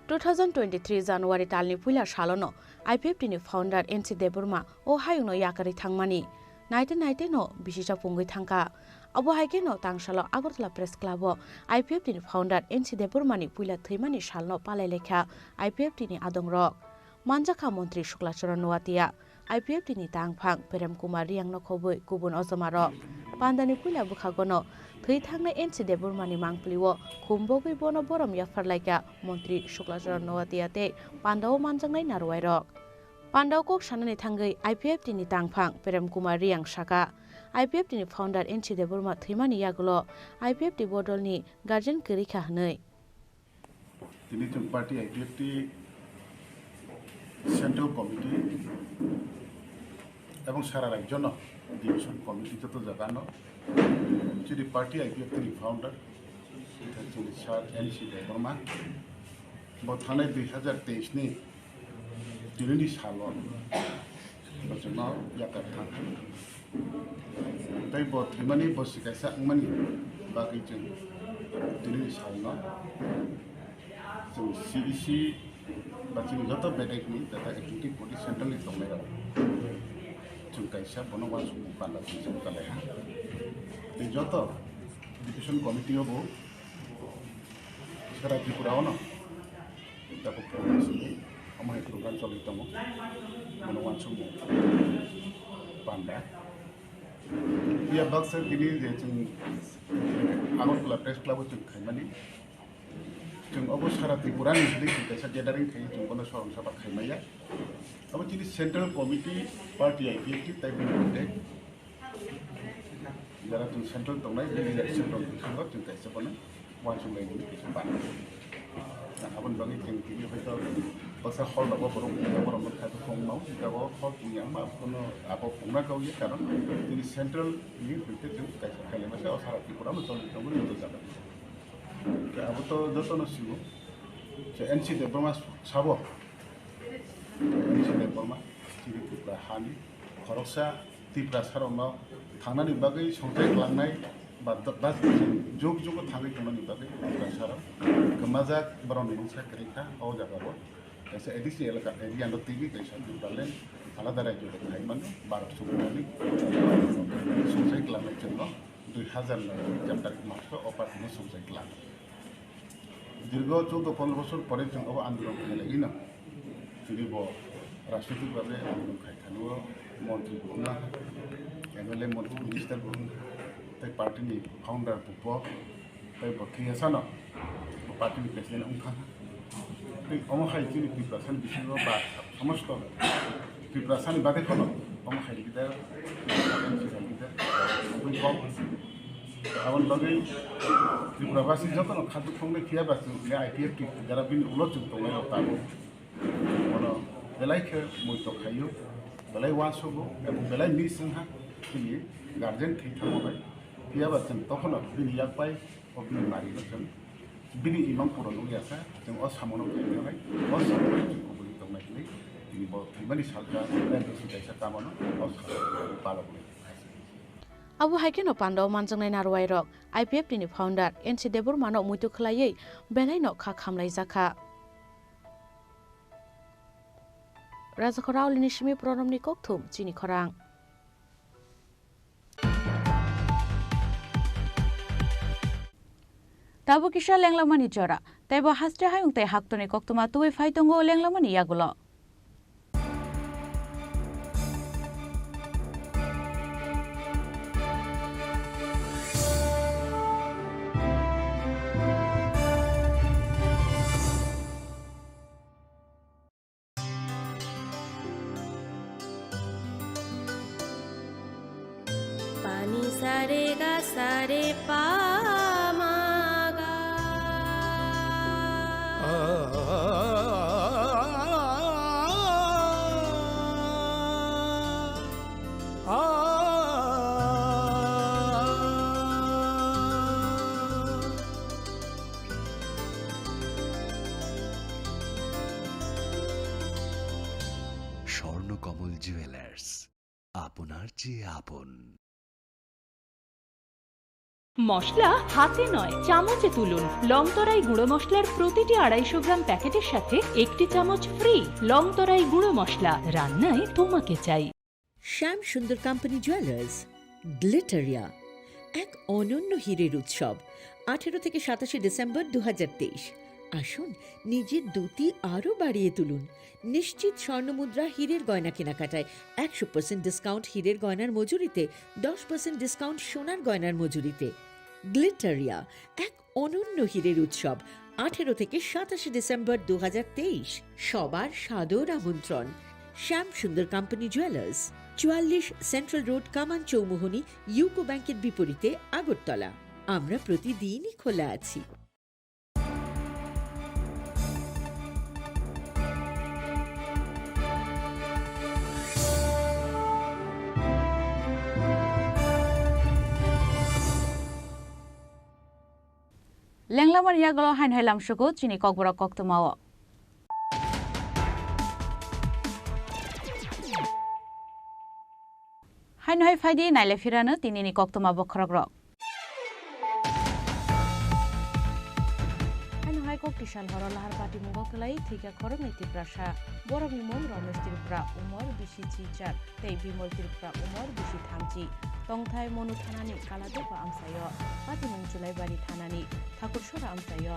2023 January talni puila salono IPF tini founder NC Deburma o hayungno yakari thangmani 1990 no bisisa pungui thangka abo haike no tangsalo Agartala Press Club IPF tini founder NC Deburma ni puila thimani salno palai lekha IPF tini adongrok manjaka montri Shuklacharan Nuatia IPF tini tangphang Perem Kumar Riangno khoboi kubun ozamaro pandani puila bukhagono thei thangna NC Deburma ni mangpliwo kumbogui bono borom yafarlaika montri Shuklacharan Nuatia te pandao manjangnai narwairok pandao kok sanani thangai IPF tini tangphang Perem Kumar Riang saka IPF tini founder NC Deburma thimani yagulo IPF ti bodolni guardian kerikha hnei তিনি party IPFT central committee এবং সারা রাজ্য division committee যত জায়গানো যদি party IPF তিনি founder তিনি সার NC Debbarma थानाय 2023 नि दिनैनि सालन जोंनाव याकार थाङो बै बथ्रिमानि बसिकायसा आंमानि बागै जों दिनैनि सालनाव जों सिइसि बा जों जत बेदाइकनि डाटा एक्टिभिटी बडि सेन्ट्रेलनि दंनायाव जों कायसा बनवान समूह बान्दा जों कालाया बै जत डिभिजन कमिटियावबो सारा त्रिपुरायावनो dapat promosi, amai program solit tamu, menawan semua panda. Ia baksa gini je jeng awal club press club jeng kaimani, jeng abos syarat Tripura ni sedih kita saja dari kai jeng kono sorong sahabat kaimaya. Abos jadi central committee party IPF tapi nanti, jara jeng central tongkai jadi central tongkai jeng kai sebana, wan semua ini kesempatan. Abang bagi yang kini kita pasal hal apa orang mereka tu kong mau, kalau hal ini apa pun apa pun nak kau ye karena ini central ini kita tu kalau macam asal Tripura macam itu pun itu sahaja. Apa tu jatuh nasi tu, NC Deborma sabo, NC Deborma, Chini Khorang Tripura Tripura sarana thana ni bagai sontai kelangai. Bas jog tangi kemana ni bagai berasal kemazak baron bangsa kereta awal jaga ऐसे ADC एलाका area no TV कैसा दिखालें आलादा राज्य के खाइमान बारह सुबह society क्लामे चंदो 2000 जब मार्च offer में society claim दीर्घ 14-15 বছর পরে जों अब आंदोलन खालामो ना फिर वो राष्ट्रपति बाबे आंदोलन खालामो मंत्री बुना एमएलए मंत्री मिनिस्टर बुना तै पार्टी नि फाउंडर पुपो तै बखिया सानो पार्टी नि प्रेसिडेंट उनखा অম খাইছি প্রিপারেশন বিষয় বা সমস্ত প্রিপারেশন বাদে কোনো অম খাইকিটা কম এমন লগে ত্রিপুরাবাসী যত খাদ্য সংলে খিয়াবাসী আইপিএফ যারা বিন উলচুক দংলাই তাবো কোনো বেলাইকে মইত খাইও বেলাই ওয়াসবো এবং বেলাই মিসংহা তিনি গার্জেন খেইথামबाय খিয়াবাসী তখন বিন ইয়াকপাই Aubin মারিলছেন bini imam pura nung yasa, jeng os hamono kayaknya, os hamono jeng kubuli tong naik ini, ini bawa pribadi salga, dan sudah saya kamono, os hamono pala boleh. Abu Haikin no Pando manjang nai narwai rok, IPF ni founder, NC Deborma no mutu klayai, belai no kha khamlai jaka. Raja Khorau lini shimi pronom ni kokthum, Chini Khorang. Tabu kisah lenglamani jora, tebo hasre hayung te hak tone kok tuma tuwe fai tongo lenglamani yagulo. Pani sare ga sare pa. Swarnakamal jewellers আপনার চেয়ে আপন। মশলা হাতে নয় চামচে তুলুন। লংতরাই গুঁড়ো মশলার প্রতিটি 250 গ্রাম প্যাকেটের সাথে 1টি চামচ ফ্রি। লংতরাই গুঁড়ো মশলা, রান্নায় তোমাকে চাই। শ্যাম সুন্দর কোম্পানি জুয়েলার্স গ্লিটারিয়া, এক অনন্য হীরের উৎসব 18 থেকে 27 ডিসেম্বর 2023। আসুন নিজের দ্যুতি আরও বাড়িয়ে তুলুন। নিশ্চিত স্বর্ণমুদ্রা হীরের গয়না কেনাকাটায় 100% ডিসকাউন্ট হীরের গয়নার মজুরিতে, 10% ডিসকাউন্ট সোনার গয়নার মজুরিতে। গ্লিটারিয়া, এক অনন্য হীরের উৎসব 18 থেকে 27 ডিসেম্বর 2023। সবার সাদর আমন্ত্রণ। শ্যাম সুন্দর কোম্পানি জুয়েলার্স, 44 সেন্ট্রাল রোড, কামান চৌমুহনী, ইউকো ব্যাংকের বিপরীতে, আগরতলা। আমরা প্রতিদিনই খোলা আছি। লেংলামার ইয়াগল হাইন হাইলাম সুগো চিনি ককবরক কক্তমাও হাইন হাই ফাইদি নাইলে ফিরানো তিনিনি কক্তমা বখরক rock Koktisal horo lahar pati mungo kelai tiga korong ni Tripura borok ni mong Ramesh Tripura umur bisi cicar tei Bimol Tripura umur bisi thamci tongthai monu thanani kalade ba amsayo pati mong julai bari thanani Thakur sora amsayo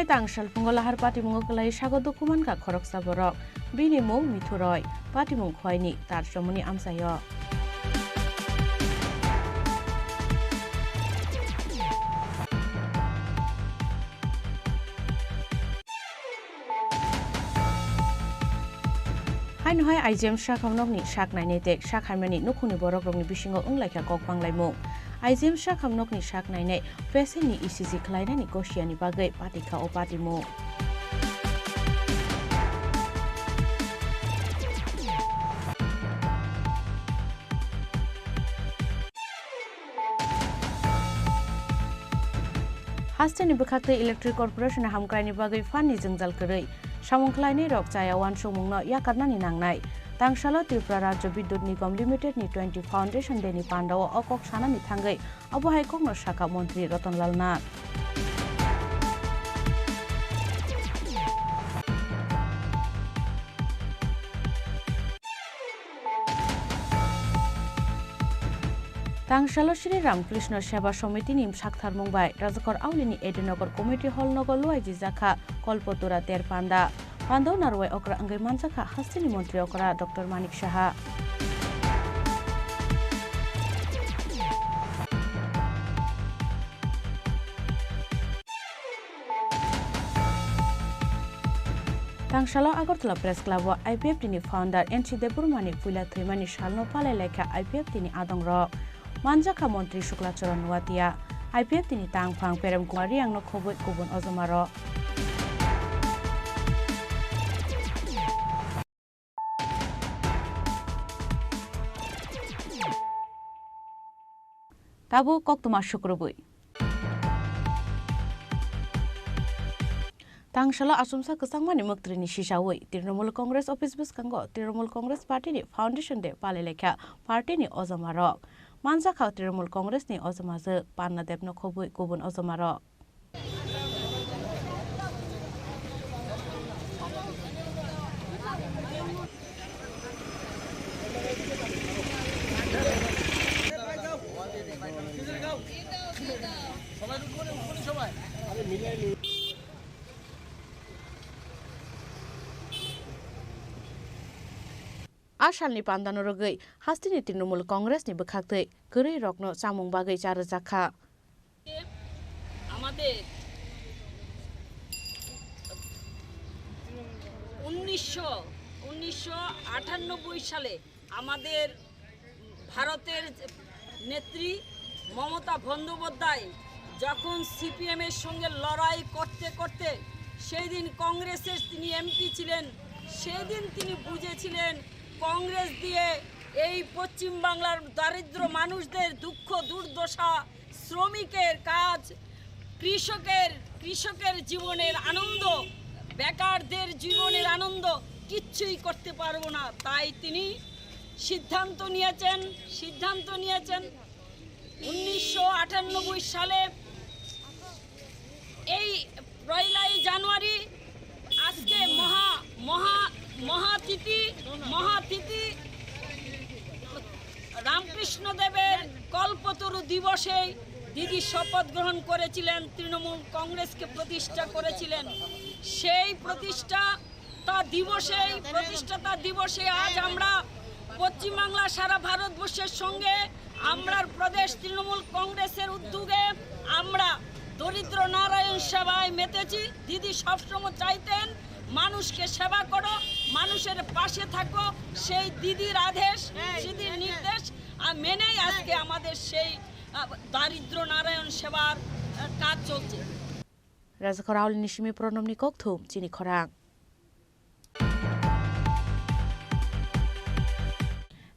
Hai tangsal punggolahar pati mungo kelai sago dokuman ka khorok saborok bini mong mithuroy pati mong khoini tar somoni amsayo Haino hai IGM shakamnok ni shaknai netek shakhaimani nukhuni borok rokni bisingo unglaika kokbanglaimu IGM shakamnok ni shaknai ne pesen ni ECG khlaina ni kosiani bagai patika o patimu Hasteni bekhakte electric corporation hamkraini bagai fani jengjal koroi samongkhlaini rok chaya wan somungno yakarnani nangnai tangsalo Tripura Rajya Bidyut Nigam Limited ni 20 Foundation deni pandao okok sanani thangai abohai kokno shaka mantri Ratanlal Nath Tangsalo Shri Ramkrishna Seva Samiti nim Sakthar Mumbai Rajakor Aulini Edinagar Committee Hall Nogor Luaiji Jakha Kolpotura Ter Panda Pando Narwai Okra Angai Manjaka Hastini Mantri Okra Dr. Manik Shaha Tangsalo Agartala Press Club IPF tini founder Chini Khorang Tripura Puila Thimani Shalno Palai Lekha IPF tini Adongrok Manjaka Mantri Shuklacharan Nuatia IPF tini Tangphang Perem Kumari Angno Khoboi Kubun Ozomaro Tabu Koktuma Shukrubui Tangshala Asumsa Kesangmani Muktrini Shishawi Trinamool Congress Office Buskango Trinamool Congress Party ni Foundation de Palai Lekha Party ni Ozomaro Manjaka Trinamool Congress ni Ozomaze Panna Debno Khoboi Kubun Ozomaro Ashalni pandano rogai hastini Trinamool Congress ni bekhakte korei rokno samung bagai chara jakha আমাদের 1998 সালে আমাদের ভারতের নেত্রী মমতা বন্দ্যোপাধ্যায় যখন CPM এর সঙ্গে লড়াই করতে করতে সেই দিন কংগ্রেসের তিনি এমপি ছিলেন সেই দিন তিনি বুঝেছিলেন কংগ্রেস দিয়ে এই পশ্চিম বাংলার দারিদ্র মানুষদের দুঃখ দুর্দশা শ্রমিকের কাজ কৃষকের জীবনের আনন্দ বেকারদের জীবনের আনন্দ কিচ্ছুই করতে পারবো না তাই তিনি সিদ্ধান্ত নিয়েছেন 1998 সালে এই 1 জানুয়ারি আজকে মহাতিথি রামকৃষ্ণ দেবের কল্পতরু দিবসে দিদি শপথ গ্রহণ করেছিলেন তৃণমূল কংগ্রেসকে প্রতিষ্ঠা করেছিলেন সেই প্রতিষ্ঠাতা দিবসে আজ আমরা পশ্চিম বাংলা সারা ভারতবর্ষের সঙ্গে আমরা প্রদেশ তৃণমূল কংগ্রেসের উদ্যোগে আমরা দরিদ্র নারায়ণ সেবায় মেতেছি দিদি সবসময় চাইতেন মানুষকে সেবা করো মানুষের পাশে থাকো সেই দিদির আদেশ দিদির নির্দেশ মেনেই আজকে আমাদের সেই দারিদ্র নারায়ণ সেবার কাজ চলছে Rajakor Aulini Shimi Pronomni Kokthum Chini Khorang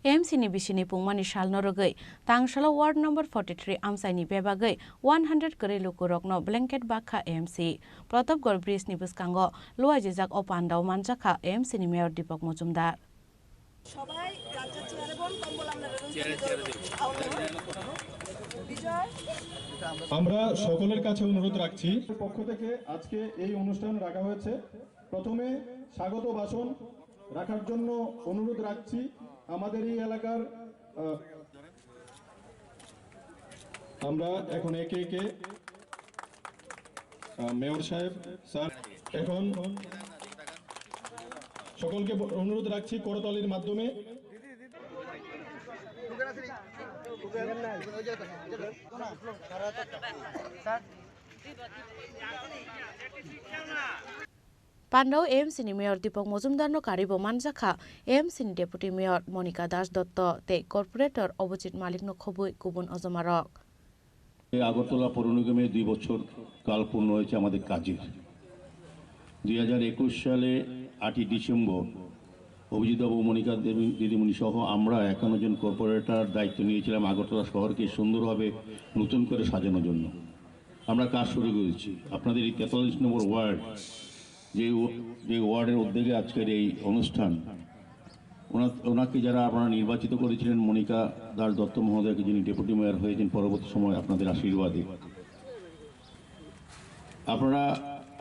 एएमसीनि बिसिनि पुंमानि सालनो रगै तांसाला वार्ड नम्बर 43 आमसाइनि बेबागै 100 करे लुकुरकनो ब्लेंकेट बाखा एएमसी प्रतापगढ़ ब्रिजनि बुस्कांगो लुआजिजाक अ पान्डाव मानजाखा एएमसीनि मेयर दीपक मजुमदार আমরা সকলের কাছে অনুরোধ রাখছি পক্ষ থেকে আজকে এই অনুষ্ঠান রাখা হয়েছে প্রথমে স্বাগত ভাষণ রাখার জন্য অনুরোধ রাখছি আমাদের এই এলাকার আমরা এখন একে একে মেয়র সাহেব স্যার এখন সকলকে অনুরোধ রাখছি করতালির মাধ্যমে पान्डाव एएमसीनि मेयर दीपक मजुमदारनो कारिबो मानजाखा एएमसीनि डेपुटी मेयर मनिका दास दत्त ते कॉर्पोरेटर अभिजित मालिकनो खबुई गुबुन अजमारक আগরতলা পৌর নিগমে 2 বছর কাল পূর্ণ হয়েছে আমাদের কাজের 2021 সালে 8 ডিসেম্বর অভিজিৎ বাবু মনিকা দেবী দিদিমণি সহ আমরা 51 জন কর্পোরেটর দায়িত্ব নিয়েছিলাম আগরতলা শহরকে সুন্দরভাবে নতুন করে সাজানোর জন্য আমরা কাজ শুরু করেছি আপনাদের এই 43 নম্বর ওয়ার্ড যে ওয়ার্ডের উদ্যোগে আজকের এই অনুষ্ঠান ওনাকে যারা আপনারা নির্বাচিত করেছিলেন মনিকা দাস দত্ত মহোদয়কে যিনি ডেপুটি মেয়র হয়েছেন পরবর্তী সময় আপনাদের আশীর্বাদে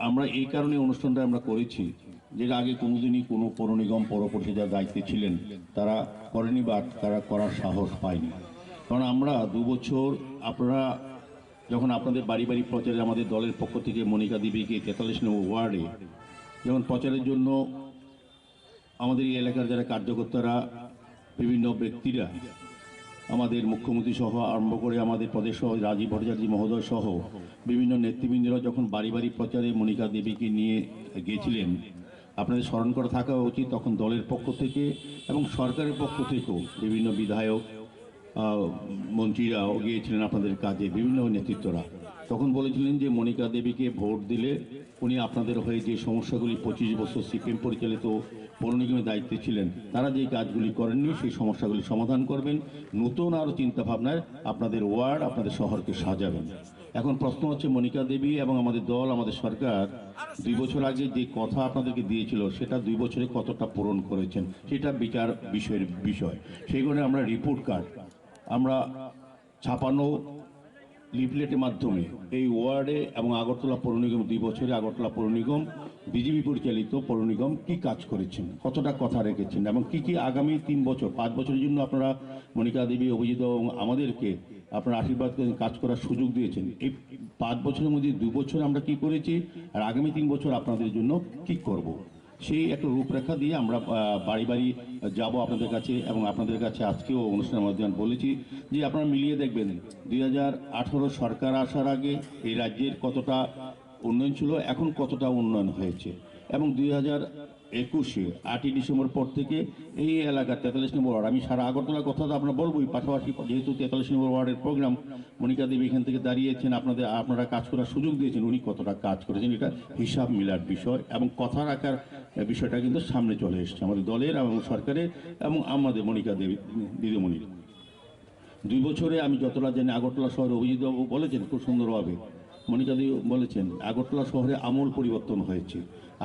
আমরা এই কারণে অনুষ্ঠানটা আমরা করেছি যে আগে কোনোদিনই কোনো পৌর নিগম পৌর পরিষদের দায়িত্বে ছিলেন তারা করেনি বা তারা করার সাহস পায়নি কারণ আমরা 2 বছর আপনারা যখন আপনাদের বাড়ি বাড়ি প্রচারে আমাদের দলের পক্ষ থেকে মনিকা দেবীকে 43 নম্বর ওয়ার্ডে যেমন প্রচারের জন্য আমাদের এই এলাকার যারা কার্যকর্তারা বিভিন্ন ব্যক্তিরা আমাদের মুখ্যমন্ত্রী সহ আরম্ভ করে আমাদের প্রদেশ সহ রাজীব ভট্টাচার্য মহোদয় সহ বিভিন্ন নেতৃবৃন্দরা যখন বাড়ি বাড়ি প্রচারে মনিকা দেবীকে নিয়ে গিয়েছিলেন আপনাদের স্মরণ করা থাকা উচিত তখন দলের পক্ষ থেকে এবং সরকারের পক্ষ থেকেও বিভিন্ন বিধায়ক মন্ত্রীরাও গিয়েছিলেন আপনাদের কাজে বিভিন্ন নেতৃত্বরা তখন বলেছিলেন যে মনিকা দেবীকে ভোট দিলে উনি আপনাদের হয়ে যে সমস্যাগুলি 25 বছর সিপিএম পরিচালিত পৌর নিগমের দায়িত্বে ছিলেন তারা যে কাজগুলি করেননি সেই সমস্যাগুলি সমাধান করবেন নতুন আরও চিন্তাভাবনায় আপনাদের ওয়ার্ড আপনাদের শহরকে সাজাবেন এখন প্রশ্ন হচ্ছে মনিকা দেবী এবং আমাদের দল আমাদের সরকার 2 বছর আগে যে কথা আপনাদেরকে দিয়েছিল সেটা 2 বছরে কতটা পূরণ করেছেন সেটা বিচার বিষয় সেই কারণে আমরা রিপোর্ট কার্ড আমরা ছাপানো লিফলেটের মাধ্যমে এই ওয়ার্ডে এবং আগরতলা পৌর নিগম 2 বছরে আগরতলা পৌর নিগম বিজেপি পরিচালিত পৌর নিগম কী কাজ করেছেন কতটা কথা রেখেছেন এবং কী আগামী 3 বছর 5 বছরের জন্য আপনারা মনিকা দেবী অভিজিৎ এবং আমাদেরকে আপনারা আশীর্বাদ করে কাজ করার সুযোগ দিয়েছেন এই 5 বছরের মধ্যে 2 বছর আমরা কি করেছি আর আগামী 3 বছর আপনাদের জন্য কি করব সেই একটা রূপরেখা দিয়ে আমরা বাড়ি বাড়ি যাব আপনাদের কাছে এবং আপনাদের কাছে আজকেও অনুষ্ঠানের মাধ্যমে বলেছি যে আপনারা মিলিয়ে দেখবেন 2018 সরকার আসার আগে এই রাজ্যের কতটা উন্নয়ন ছিল এখন কতটা উন্নয়ন হয়েছে এবং 2021 8ই ডিসেম্বর পর থেকে এই এলাকার 43 নম্বর ওয়ার্ড আমি সারা আগরতলার কথা তো আপনারা বলবোই পাশাপাশি যেহেতু 43 নম্বর ওয়ার্ডের প্রোগ্রাম মনিকা দেবী এখান থেকে দাঁড়িয়েছেন আপনারা কাজ করার সুযোগ দিয়েছেন উনি কতটা কাজ করেছেন এটা হিসাব মিলার বিষয় এবং কথা রাখার বিষয়টা কিন্তু সামনে চলে এসেছে আমাদের দলের এবং সরকারের এবং আমাদের মনিকা দেবী দিদিমণির 2 বছরে আমি যতটা জানি আগরতলা শহরে অভিজিৎবাবু বলেছেন খুব সুন্দরভাবে মনিকা দেবী বলেছেন আগরতলা শহরে আমূল পরিবর্তন হয়েছে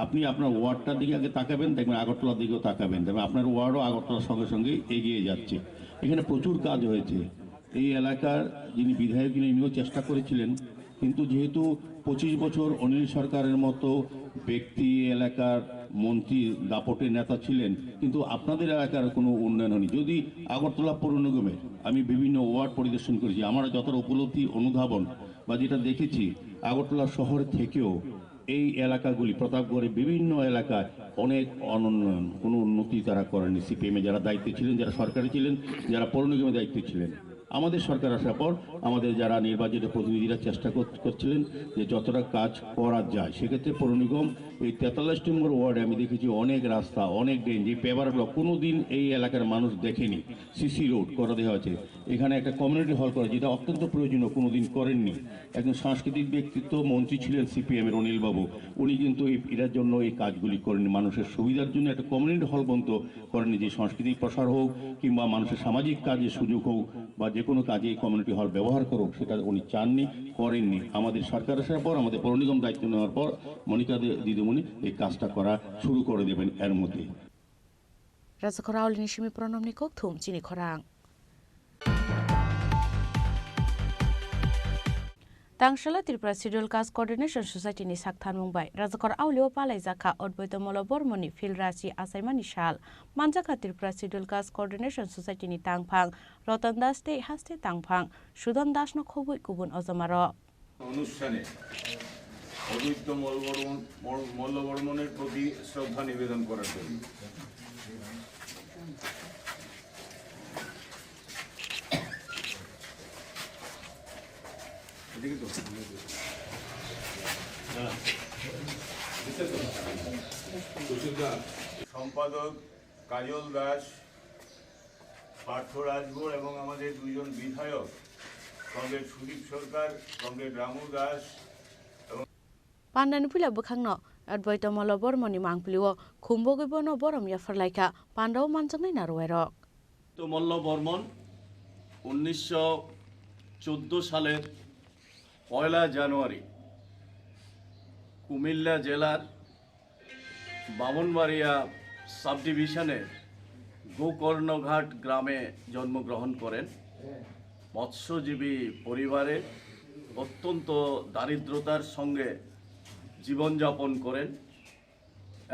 আপনি আপনার ওয়ার্ডটার দিকে আগে তাকাবেন দেখবেন আগরতলার দিকেও তাকাবেন দেখবেন আপনার ওয়ার্ডও আগরতলার সঙ্গে সঙ্গে এগিয়ে যাচ্ছে এখানে প্রচুর কাজ হয়েছে এই এলাকার যিনি বিধায়ক ইনিও চেষ্টা করেছিলেন কিন্তু যেহেতু 25 বছর অনিল সরকারের মতো ব্যক্তি এলাকার মন্ত্রী দাপটের নেতা ছিলেন কিন্তু আপনাদের এলাকার কোনো উন্নয়ন হয়নি যদি আগরতলা পৌর নিগমে আমি বিভিন্ন ওয়ার্ড পরিদর্শন করেছি আমার যতটা উপলব্ধি অনুধাবন বা যেটা দেখেছি আগরতলা শহর থেকেও এই এলাকাগুলি প্রতাপগড়ের বিভিন্ন এলাকায় অনেক অনুন্নয়ন কোনো উন্নতি তারা করেনি সিপিএমে যারা দায়িত্বে ছিলেন যারা সরকারি ছিলেন যারা পৌর নিগমের দায়িত্বে ছিলেন আমাদের সরকার আসার পর আমাদের যারা নির্বাচিত প্রতিনিধিরা চেষ্টা করছিলেন যে যতটা কাজ করা যায়, সেক্ষেত্রে পৌর নিগম এই 43 নম্বর ওয়ার্ডে আমি দেখেছি অনেক রাস্তা, অনেক ড্রেন, যে পেভার ব্লক কোনো দিন এই এলাকার মানুষ দেখেনি, সিসি রোড করা দেওয়া হয়েছে। এখানে একটা কমিউনিটি হল করা, যেটা অত্যন্ত প্রয়োজনীয়, কোনো দিন করেননি। একজন সাংস্কৃতিক ব্যক্তিত্ব মন্ত্রী ছিলেন সিপিএমের অনিলবাবু, উনি কিন্তু এটার জন্য এই কাজগুলি করেননি। মানুষের সুবিধার জন্য একটা কমিউনিটি হল পর্যন্ত করেননি, যে সাংস্কৃতিক প্রসার হোক কিংবা মানুষের সামাজিক কাজের সুযোগ হোক বা যে কোনো কাজে কমিউনিটি হল ব্যবহার করুক, সেটা উনি চাননি, করেননি। আমাদের সরকার আসার পর, আমাদের পৌর নিগম দায়িত্ব নেওয়ার পর মনিকা দিদিমণি এই কাজটা করা শুরু করে দেবেন এর মধ্যে। Razakora ulini shimi pronom ni kok thum Chini Khorang. Tangshala Tripura Schedule Caste Coordination Society ni Sakthan Mumbai. Razakor Aulio Palai Zaka Odboito Molo Bormoni Phil Rashi Asaimani Shal. Manjaka Tripura Schedule Caste Coordination Society ni Tangphang. Rotan Das Te Haste Tangphang. Sudan Das no Khobui Kubun Ozamaro. অনুষ্ঠানে অদ্বৈত মল্লবর্মণের প্রতি শ্রদ্ধা নিবেদন করার জন্য সম্পাদক কাজল দাস, পার্থ রাজভোর এবং আমাদের দুইজন বিধায়ক কংগ্রেস সুদীপ সরকার, Congress Ramu Das. Pandan pula bukhangno Odboito Molo Bormoni mangpliwo khumbogibono borom yafarlaika Pandao manjangnai narwerok. তো মল্ল বর্মন 1914 সালের 1 জানুয়ারি কুমিল্লা জেলার বামনবাড়িয়া সাব ডিভিশনের গোকর্ণঘাট গ্রামে জন্মগ্রহণ করেন। মৎস্যজীবী পরিবারে অত্যন্ত দারিদ্রতার সঙ্গে জীবনযাপন করেন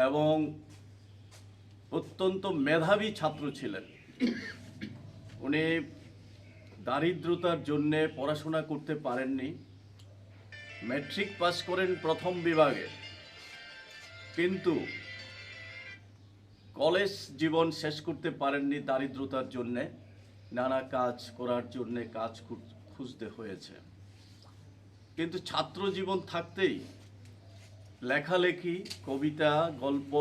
এবং অত্যন্ত মেধাবী ছাত্র ছিলেন। উনি দারিদ্রতার জন্যে পড়াশোনা করতে পারেননি। ম্যাট্রিক পাস করেন প্রথম বিভাগে, কিন্তু কলেজ জীবন শেষ করতে পারেননি দারিদ্রতার জন্যে। নানা কাজ করার জন্যে কাজ খুঁজতে হয়েছে, কিন্তু ছাত্র জীবন থাকতেই লেখালেখি, কবিতা, গল্প,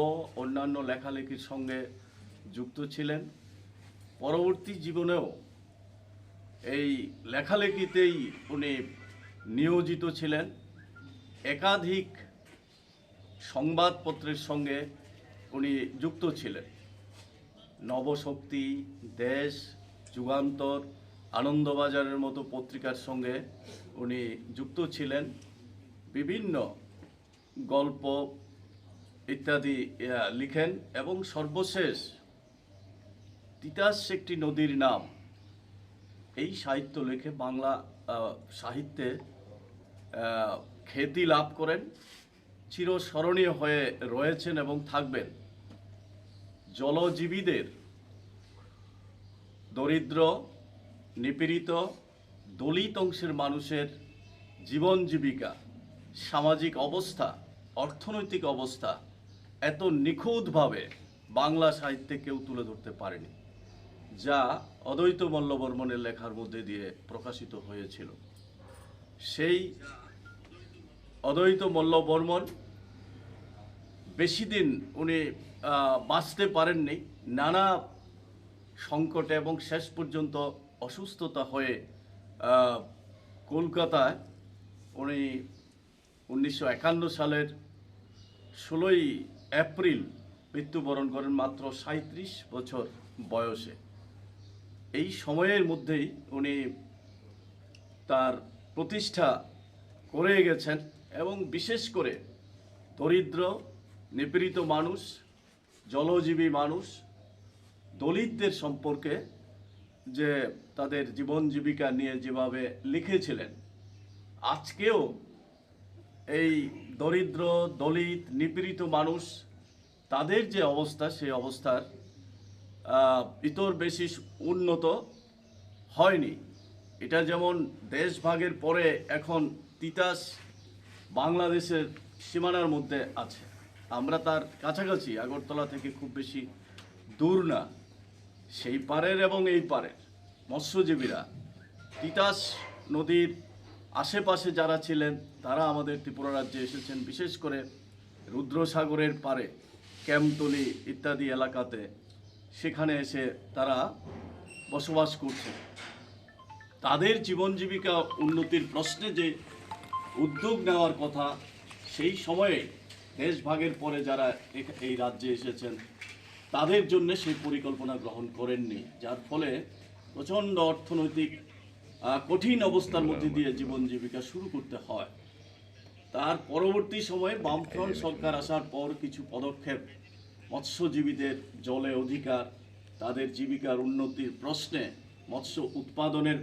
অন্যান্য লেখালেখির সঙ্গে যুক্ত ছিলেন। পরবর্তী জীবনেও এই লেখালেখিতেই উনি নিয়োজিত ছিলেন। একাধিক সংবাদপত্রের সঙ্গে উনি যুক্ত ছিলেন। নবশক্তি, দেশ, যুগান্তর, আনন্দবাজারের মতো পত্রিকার সঙ্গে উনি যুক্ত ছিলেন। বিভিন্ন গল্প ইত্যাদি লিখেন এবং সর্বশেষ তিতাস একটি নদীর নাম, এই সাহিত্য লিখে বাংলা সাহিত্যে খ্যাতি লাভ করেন। চিরস্মরণীয় হয়ে রয়েছেন এবং থাকবেন। জলজীবীদের, দরিদ্র, নিপীড়িত, দলিত অংশের মানুষের জীবন জীবিকা, সামাজিক অবস্থা, অর্থনৈতিক অবস্থা এত নিখুঁতভাবে বাংলা সাহিত্যে কেউ তুলে ধরতে পারেনি, যা অদ্বৈত মল্ল বর্মণের লেখার মধ্যে দিয়ে প্রকাশিত হয়েছিল। সেই অদ্বৈত মল্ল বর্মণ বেশি দিন উনি বাঁচতে পারেননি। নানা সংকটে এবং শেষ পর্যন্ত অসুস্থতা হয়ে কলকাতায় উনি 1951 সালের 16 এপ্রিল মৃত্যুবরণ করেন মাত্র 37 বছর বয়সে। এই সময়ের মধ্যেই উনি তার প্রতিষ্ঠা করে গেছেন এবং বিশেষ করে দরিদ্র, নিপীড়িত মানুষ, জলজীবী মানুষ, দলিতদের সম্পর্কে যে তাদের জীবন জীবিকা নিয়ে যেভাবে লিখেছিলেন, আজকেও এই দরিদ্র, দলিত, নিপীড়িত মানুষ, তাদের যে অবস্থা, সেই অবস্থার ইতর বেশি উন্নত হয়নি। এটা যেমন দেশভাগের পরে এখন তিতাস বাংলাদেশের সীমানার মধ্যে আছে, আমরা তার কাছাকাছি, আগরতলা থেকে খুব বেশি দূর না। সেই পারের এবং এই পারের মৎস্যজীবীরা তিতাস নদীর আশেপাশে যারা ছিলেন তারা আমাদের ত্রিপুরা রাজ্যে এসেছেন, বিশেষ করে রুদ্রসাগরের পারে ক্যাম্পতলি ইত্যাদি এলাকাতে, সেখানে এসে তারা বসবাস করছে। তাদের জীবন জীবিকা উন্নতির প্রশ্নে যে উদ্যোগ নেওয়ার কথা, সেই সময়ে দেশভাগের পরে যারা এই রাজ্যে এসেছেন তাদের জন্য সেই পরিকল্পনা গ্রহণ করেননি, যার ফলে প্রচণ্ড অর্থনৈতিক কঠিন অবস্থার মধ্যে দিয়ে জীবন জীবিকা শুরু করতে হয়। তার পরবর্তী সময়ে বামফ্রন্ট সরকার আসার পর কিছু পদক্ষেপ মৎস্যজীবীদের জলে অধিকার, তাদের জীবিকার উন্নতির প্রশ্নে, মৎস্য উৎপাদনের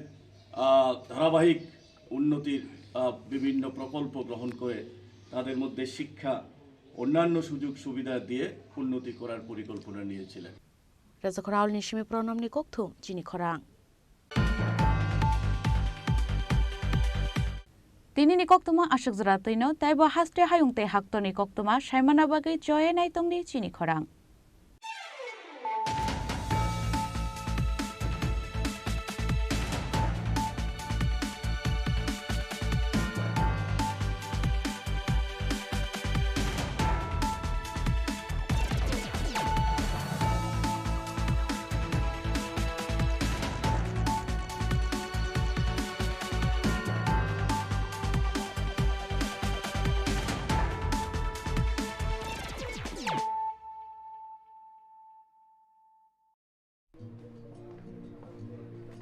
ধারাবাহিক উন্নতির বিভিন্ন প্রকল্প গ্রহণ করে তাদের মধ্যে শিক্ষা, অন্যান্য সুযোগ সুবিধা দিয়ে উন্নতি করার পরিকল্পনা নিয়েছিলেন। রাজখরাউল নিশিমি প্রণমনি ককথুম চিনি খরাং তিনি নিকক্তমা আশক জরাতৈনো তাইব হাস্তে হায়ুংতে হাক্ত নিকক্তমা সাইমানা বাগৈ জয়ে নাইতংনি চিনি খরাং।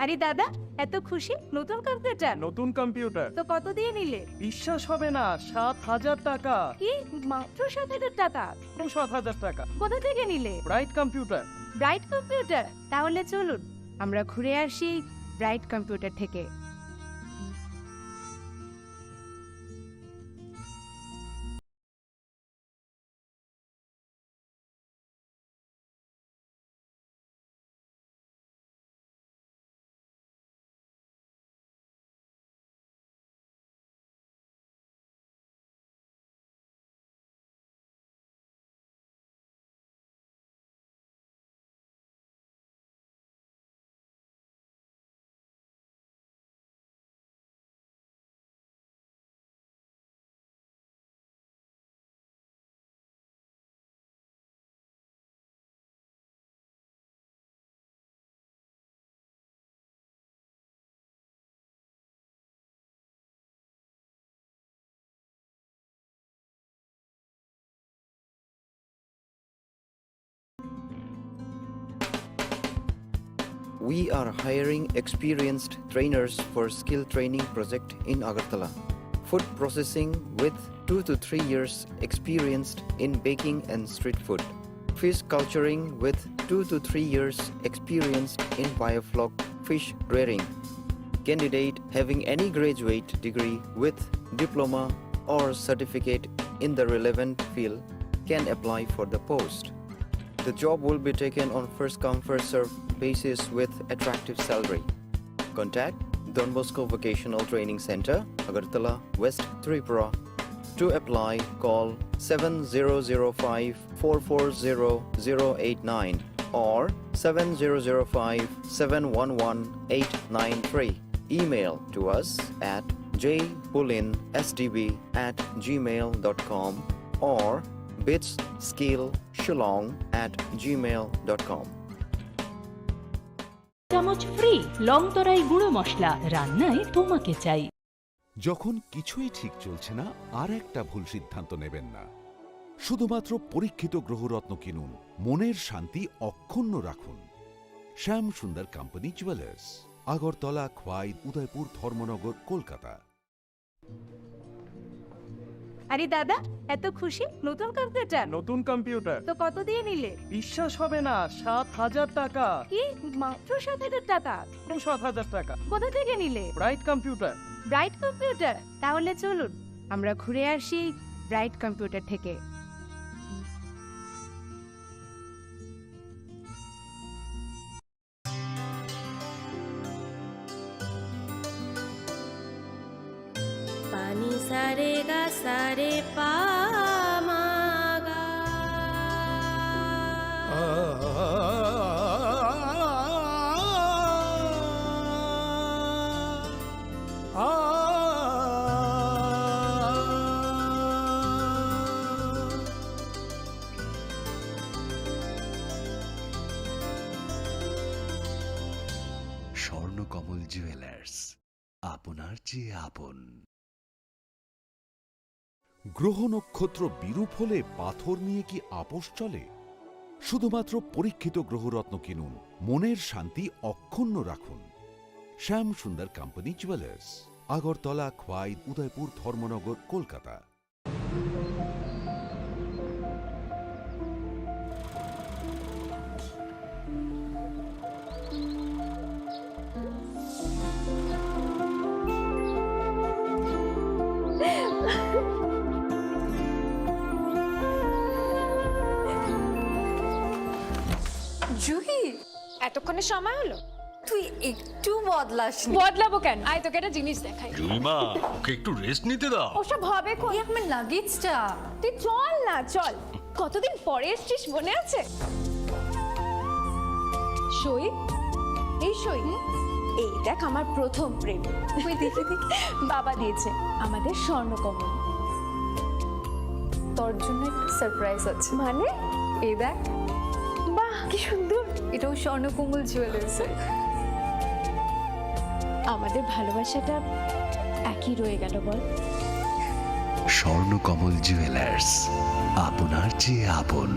আরে দাদা, এত খুশি? নতুন কম্পিউটার? নতুন কম্পিউটার তো কত দিয়ে নিলে? বিশ্বাস হবে না, 7,000 টাকা। কি মাত্র 7,000 টাকা? 7,000 টাকা। কোথা থেকে নিলে? Bright computer. Bright computer? তাহলে চলুন আমরা ঘুরে আসি ব্রাইট কম্পিউটার থেকে। We are hiring experienced trainers for skill training project in Agartala. Food processing with 2 to 3 years experienced in baking and street food. Fish culturing with 2 to 3 years experienced in biofloc fish rearing. Candidate having any graduate degree with diploma or certificate in the relevant field can apply for the post. The job will be taken on first come first serve basis with attractive salary. Contact Don Bosco Vocational Training Center, Agartala, West Tripura. To apply, call 7005 440 089 or 7005 711 893. Email to us at jpulinsdb@gmail.com or bitsskillshillong@gmail.com. চামচ free লংতরাই গুঁড়ো মশলা, রান্নায় তোমাকে চাই। যখন কিছুই ঠিক চলছে না, আর একটা ভুল সিদ্ধান্ত নেবেন না। শুধুমাত্র পরীক্ষিত গ্রহরত্ন কিনুন, মনের শান্তি অক্ষুণ্ণ রাখুন। শ্যাম সুন্দর কোম্পানি জুয়েলার্স, আগরতলা, খোয়াই, উদয়পুর, ধর্মনগর, কলকাতা। আরে দাদা, এত খুশি? নতুন কম্পিউটার? নতুন কম্পিউটার। তো কত দিয়ে নিলে? বিশ্বাস হবে না, 7,000 টাকা। কি মাত্র 7,000 টাকা? 7,000 টাকা। কোথা থেকে নিলে? Bright computer. Bright computer? তাহলে চলুন আমরা ঘুরে আসি ব্রাইট কম্পিউটার থেকে। पानी सारे गा सारे पा मा गा। স্বর্ণকমল জুয়েলার্স, আপনার চেয়ে আপন। গ্রহ নক্ষত্র বিরূপ হলে পাথর নিয়ে কি আপোষ চলে? শুধুমাত্র পরীক্ষিত গ্রহরত্ন কিনুন, মনের শান্তি অক্ষুণ্ণ রাখুন। শ্যাম সুন্দর কোম্পানি জুয়েলার্স, আগরতলা, খোয়াই, উদয়পুর, ধর্মনগর, কলকাতা। জুহি, এতক্ষণে সময় হলো? তুই একটু বদলাসনি। বদলাবো কেন? আয় তোকে একটা জিনিস দেখাই। জুইমা, ওকে একটু রেস্ট নিতে দাও। ওসব হবে কোন? এই আমার লাগেজটা। তুই চল না, চল। কতদিন পরে এসছিস, মনে আছে? সই, এই সই। এই দেখ আমার প্রথম প্রেম। তুই দেখে দেখে বাবা দিয়েছে আমাদের স্বর্ণকমল। তোর জন্য একটা সারপ্রাইজ আছে। মানে? এই দেখ। বাহ, কি সুন্দর। এটাও স্বর্ণকমল জুয়েলার্সের। আমাদের ভালোবাসাটা একই রয়ে গেল বল। স্বর্ণকমল জুয়েলার্স, আপনার চেয়ে আপন।